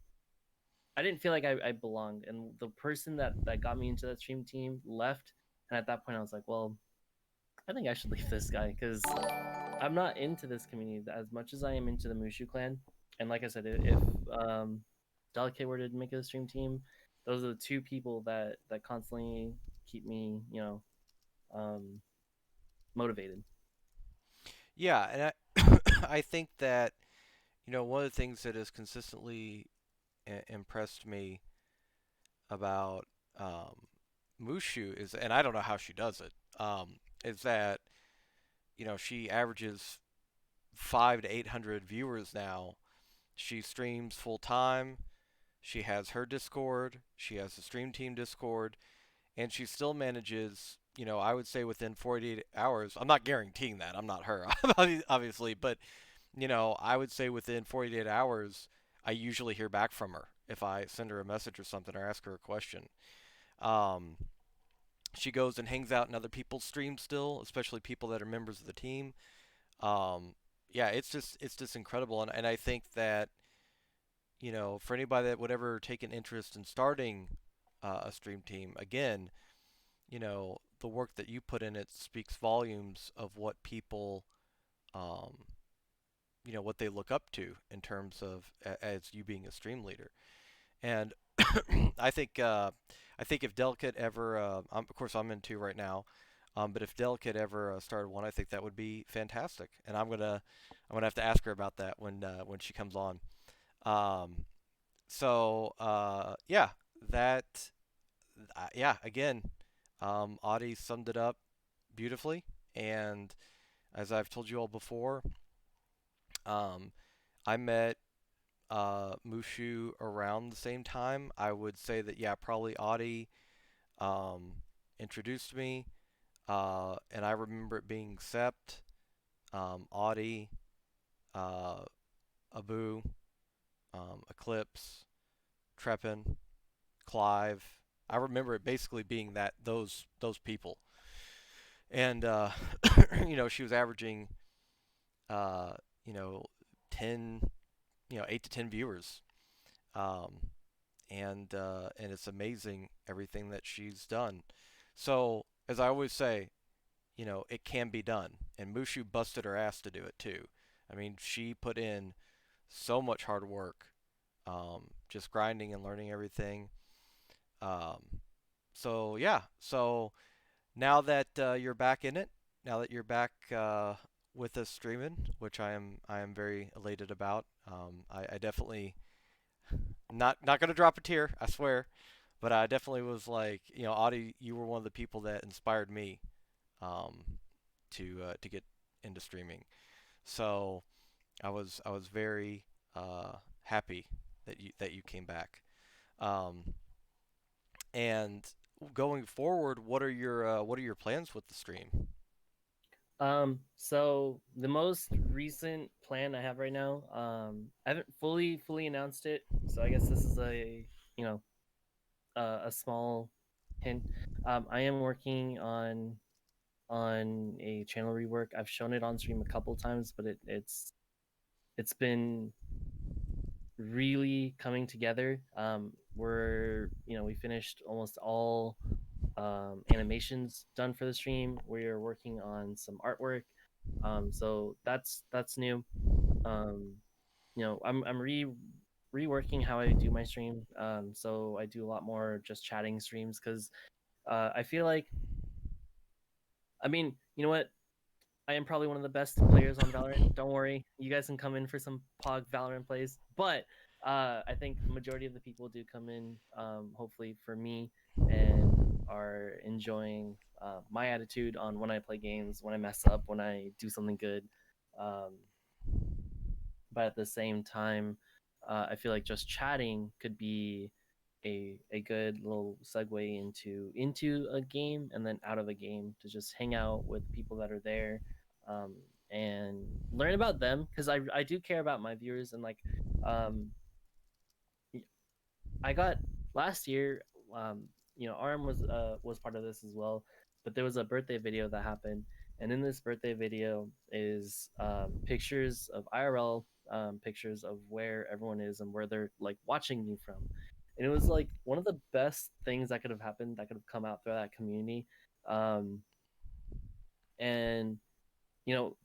I didn't feel like I belonged, and the person that got me into that stream team left, and at that point I was like, well, I think I should leave this guy because I'm not into this community as much as I am into the Mushu clan. And like I said, if Delicate were to make a stream team, those are the two people that constantly keep me, um, motivated. Yeah, and I I think that one of the things that has consistently impressed me about um, Mushu is, and I don't know how she does it, is that she averages 500 to 800 viewers now. She streams full time. She has her Discord. She has the stream team Discord, and she still manages. I would say within 48 hours. I'm not guaranteeing that. I'm not her, obviously, but I would say within 48 hours, I usually hear back from her if I send her a message or something or ask her a question. Um, she goes and hangs out in other people's streams still, especially people that are members of the team. Um, yeah, it's just incredible, and I think that for anybody that would ever take an interest in starting a stream team. Again, the work that you put in it speaks volumes of what people, um, what they look up to in terms of as you being a stream leader. And I think I think if Delicate ever, of course I'm in two right now, but if Delicate ever started one, I think that would be fantastic. And I'm gonna have to ask her about that when she comes on. Um, yeah, that yeah, again, Audie summed it up beautifully. And as I've told you all before, um, I met Mushu around the same time. I would say that yeah, probably Audie um, introduced me, and I remember it being Sept, Audie, uh, Abu, Eclipse, Trepin, Clive. I remember it basically being those people, and she was averaging uh, you know 10, 8 to 10 viewers, um, and it's amazing everything that she's done. So as I always say, it can be done, and Mushu busted her ass to do it too. I mean, she put in so much hard work, just grinding and learning everything. Um, so yeah, so now that you're back in it, now that you're back with us streaming, which I am very elated about. I definitely not gonna drop a tear, I swear, but I definitely was like, Audie, you were one of the people that inspired me um, to get into streaming. So I was very happy that you came back. Um, and going forward, what are your plans with the stream? So the most recent plan I have right now, I haven't fully announced it, so I guess this is you know, a small hint. I am working on a channel rework. I've shown it on stream a couple times, but it's been really coming together. We finished almost all animations done for the stream. We are working on some artwork. So that's new. Um, I'm reworking how I do my stream. So I do a lot more just chatting streams because I feel like, I mean, you know what? I am probably one of the best players on Valorant. Don't worry, you guys can come in for some Pog Valorant plays. But I think majority of the people do come in, hopefully for me, and are enjoying my attitude on when I play games, when I mess up, when I do something good. Um, but at the same time, I feel like just chatting could be a good little segue into a game and then out of a game to just hang out with people that are there, um, and learn about them because I do care about my viewers and like, um, I got last year. Arm was part of this as well, but there was a birthday video that happened, and in this birthday video is pictures of IRL, pictures of where everyone is and where they're like watching me from, and it was like one of the best things that could have happened, that could have come out through that community, and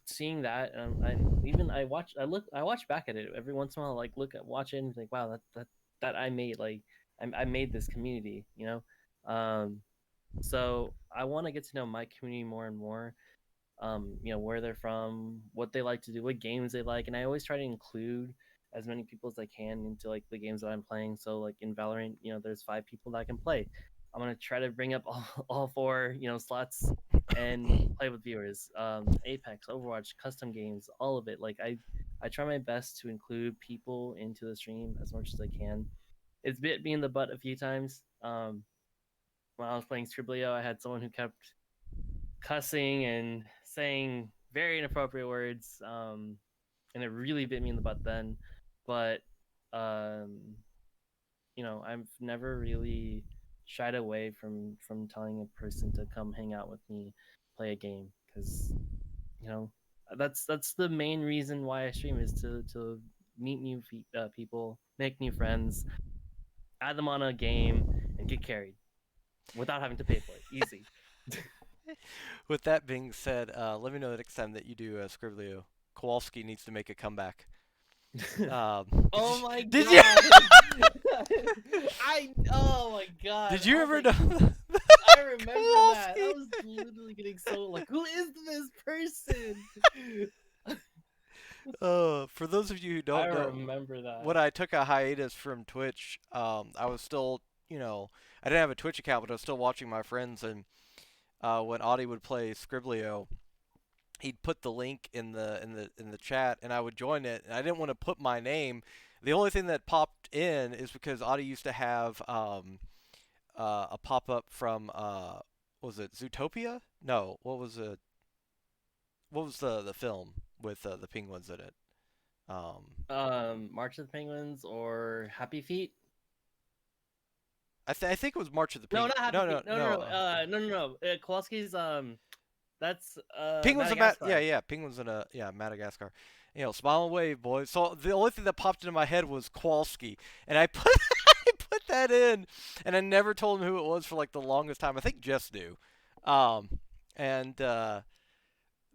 seeing that, I watch back at it every once in a while, like look at watch it and think, wow, that I made, like I made this community, so I want to get to know my community more and more, where they're from, what they like to do, what games they like, and I always try to include as many people as I can into like the games that I'm playing. So like in Valorant, there's 5 people that can play. I'm gonna try to bring up all four, slots and play with viewers. Apex, Overwatch, custom games, all of it. Like I try my best to include people into the stream as much as I can. It's bit me in the butt a few times. When I was playing Scriblio, I had someone who kept cussing and saying very inappropriate words, and it really bit me in the butt then. But um, I've never really shied away from telling a person to come hang out with me, play a game, because you know that's the main reason why I stream, is to meet new people, make new friends, add them on a game, and get carried without having to pay for it. Easy. With that being said, let me know the next time that you do Scriblio. Kowalski needs to make a comeback. Did you Oh my did you god. Oh my god. did you I was ever like, know I remember that. I Kowalski? was literally getting so like, who is this person? For those of you who I don't know, remember that. when I took a hiatus from Twitch, I was still, I didn't have a Twitch account, but I was still watching my friends. And when Audie would play Scriblio, he'd put the link in the chat, and I would join it. And I didn't want to put my name. The only thing that popped in is because Audie used to have a pop up from was it Zootopia? No, what was it? What was the film with the penguins in it? Um, March of the Penguins or Happy Feet? I think it was March of the No, Penguins. not Happy No, no, Feet. No, no, no. no. No, no, no. Kowalski's that's Penguins in yeah, Madagascar. yeah, penguins in Madagascar. Smile and wave, boys. So the only thing that popped into my head was Kowalski, and I put I put that in, and I never told him who it was for like the longest time. I think Jess knew, um, and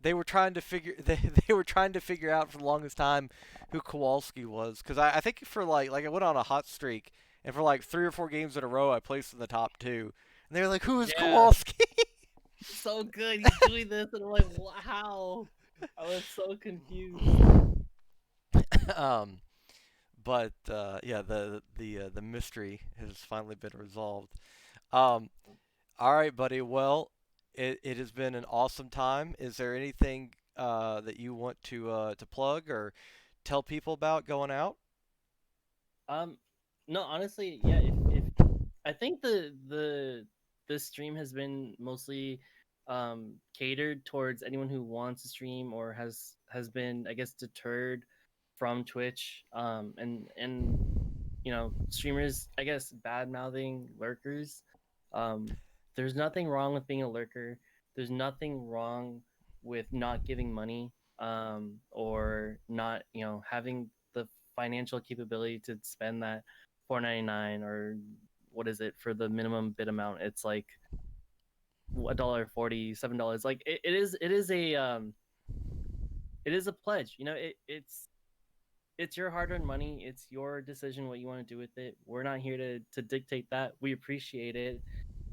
they were trying to figure they were trying to figure out for the longest time who Kowalski was, because I think for like I went on a hot streak, and for like 3 or 4 games in a row I placed in the top two, and they were like, "Who is Yeah, Kowalski?" so good. He's doing this, and I'm like, wow. I was so confused. um, but yeah, the mystery has finally been resolved. Um, all right, buddy. Well, it has been an awesome time. Is there anything that you want to plug or tell people about going out? Um, no, honestly, yeah. If I think the stream has been mostly catered towards anyone who wants to stream or has been, I guess, deterred from Twitch. And streamers, I guess, bad mouthing lurkers. Um, there's nothing wrong with being a lurker. There's nothing wrong with not giving money, or not, having the financial capability to spend that 4.99, or what is it for the minimum bid amount? It's like $1.40, $7. Like it is a pledge. It's your hard-earned money. It's your decision what you want to do with it. We're not here to dictate that. We appreciate it,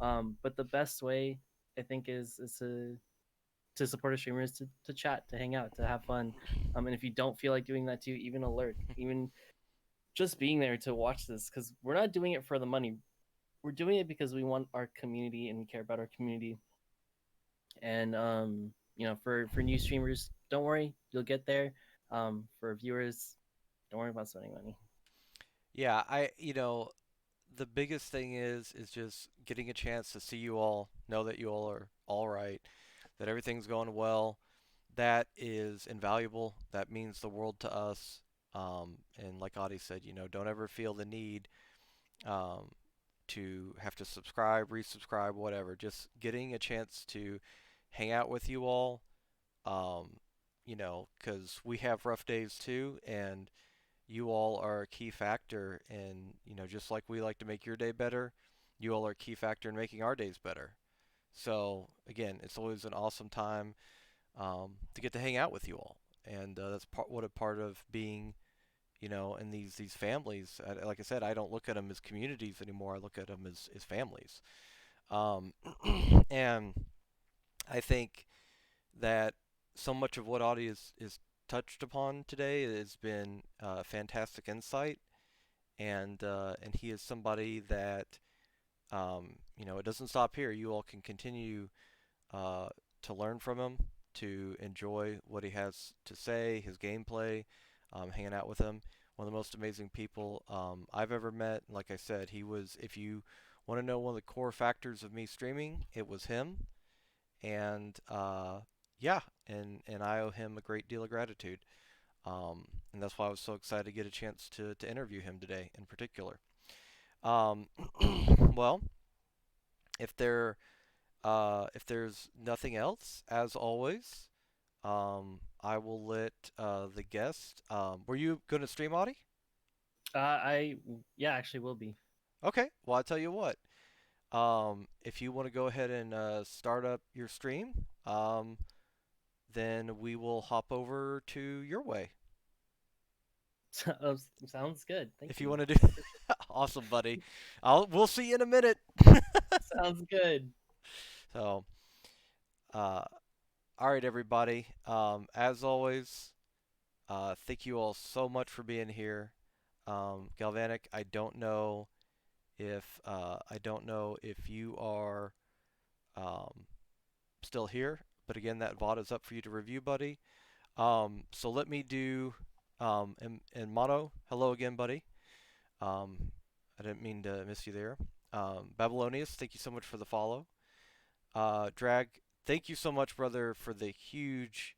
but the best way, I think, is to support a streamer is to chat, to hang out, to have fun. And if you don't feel like doing that too, even alert, even just being there to watch this, because we're not doing it for the money. We're doing it because we want our community and we care about our community. And for new streamers, don't worry, you'll get there. For viewers, don't worry about spending money. Yeah, the biggest thing is just getting a chance to see you all, know that you all are all right, that everything's going well. That is invaluable. That means the world to us. And like Audie said, don't ever feel the need um, to have to subscribe, resubscribe, whatever. Just getting a chance to hang out with you all, um, because we have rough days too, and you all are a key factor in, just like we like to make your day better, you all are a key factor in making our days better. So, again, it's always an awesome time to get to hang out with you all. And that's what a part of being, in these families. Like I said, I don't look at them as communities anymore. I look at them as families. Um, and I think that so much of what Audie is touched upon today has been fantastic insight, and he is somebody that it doesn't stop here. You all can continue uh, to learn from him, to enjoy what he has to say, his gameplay, hanging out with him. One of the most amazing people I've ever met. Like I said, he was. If you want to know one of the core factors of me streaming, it was him, and yeah, and I owe him a great deal of gratitude. And that's why I was so excited to get a chance to interview him today in particular. Um, well, if there's nothing else, as always, I will let the guest. Were you gonna stream, Audie? I Yeah, actually will be. Okay. Well, I tell you what. If you want to go ahead and start up your stream, then we will hop over to your way. Sounds good. Thank If you you. want to do, awesome, buddy. We'll see you in a minute. Sounds good. So, uh, all right, everybody. As always, thank you all so much for being here. Galvanic, I don't know if you are um, still here, but again, that VOD is up for you to review, buddy. So let me do in mono. Hello again, buddy. Um, I didn't mean to miss you there. Babylonius, thank you so much for the follow. Drag, thank you so much, brother, for the huge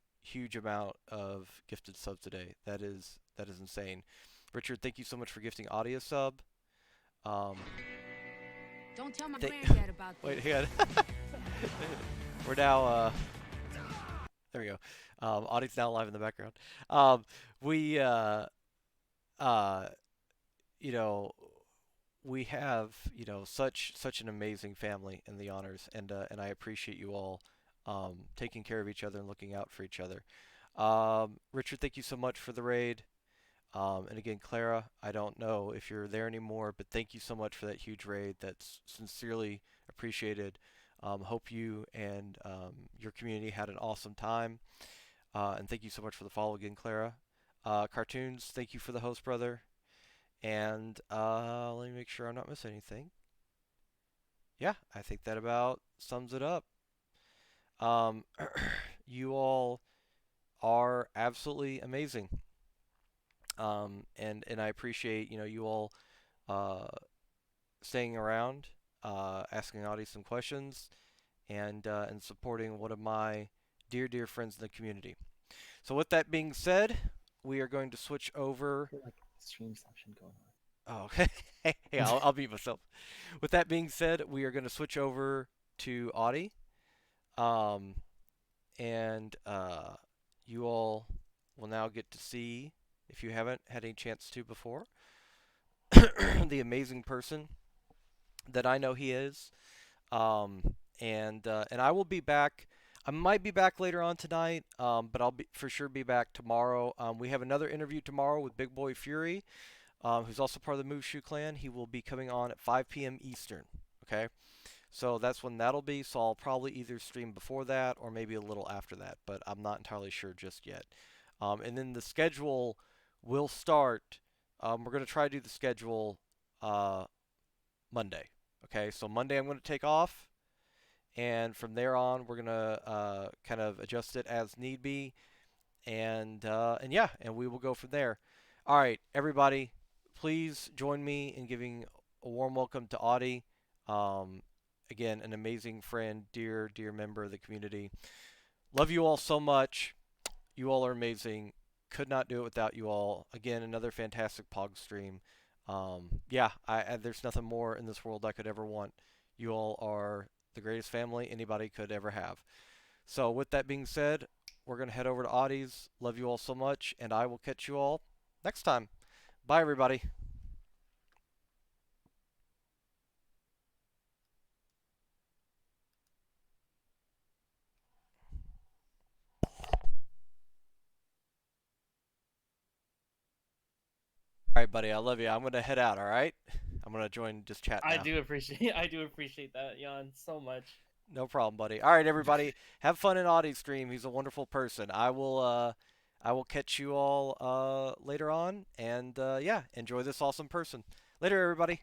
amount of gifted sub today. That is insane. Richard, thank you so much for gifting audio sub. Um, Don't tell my th- granddad about Wait, this. hang on. We're now there we go. Audie's now live in the background. We uh, you know, we have such an amazing family in the honors, and I appreciate you all taking care of each other and looking out for each other. Richard, thank you so much for the raid. And again, Clara, I don't know if you're there anymore, but thank you so much for that huge raid. That's sincerely appreciated. Hope you and your community had an awesome time. And thank you so much for the follow again, Clara. Cartoons, thank you for the host, brother. And let me make sure I'm not missing anything. Yeah, I think that about sums it up. Um, you all are absolutely amazing. And I appreciate you all uh, staying around, asking Audie some questions, and supporting one of my dear friends in the community. So with that being said, we are going to switch over. I feel like stream session going Oh, okay. Hey, I'll mute myself. With that being said, we are going to switch over to Audie. Um, and you all will now get to see, if you haven't had any chance to before, the amazing person that I know he is. And I will be back. I might be back later on tonight, but I'll be for sure be back tomorrow. We have another interview tomorrow with Big Boy Fury, who's also part of the Move Shoe Clan. He will be coming on at 5 p.m. Eastern. Okay, so that's when that'll be. So I'll probably either stream before that or maybe a little after that, but I'm not entirely sure just yet. And then the schedule will start. We're going to try to do the schedule uh, Monday. Okay, so Monday I'm going to take off, and from there on we're going to kind of adjust it as need be, and yeah, and we will go from there. All right, everybody, please join me in giving a warm welcome to Audie. Um, Again, an amazing friend, dear member of the community. Love you all so much. You all are amazing. Could not do it without you all. Again, another fantastic Pog stream. Yeah, there's nothing more in this world I could ever want. You all are the greatest family anybody could ever have. So with that being said, we're going to head over to Audie's. Love you all so much, and I will catch you all next time. Bye, everybody. All right, buddy. I love you. I'm going to head out, all right? I'm going to join just chat on. now. I do appreciate that, Jan, so much. No problem, buddy. All right, everybody. Have fun in Audie's stream. He's a wonderful person. I will catch you all later on, and yeah, enjoy this awesome person. Later, everybody.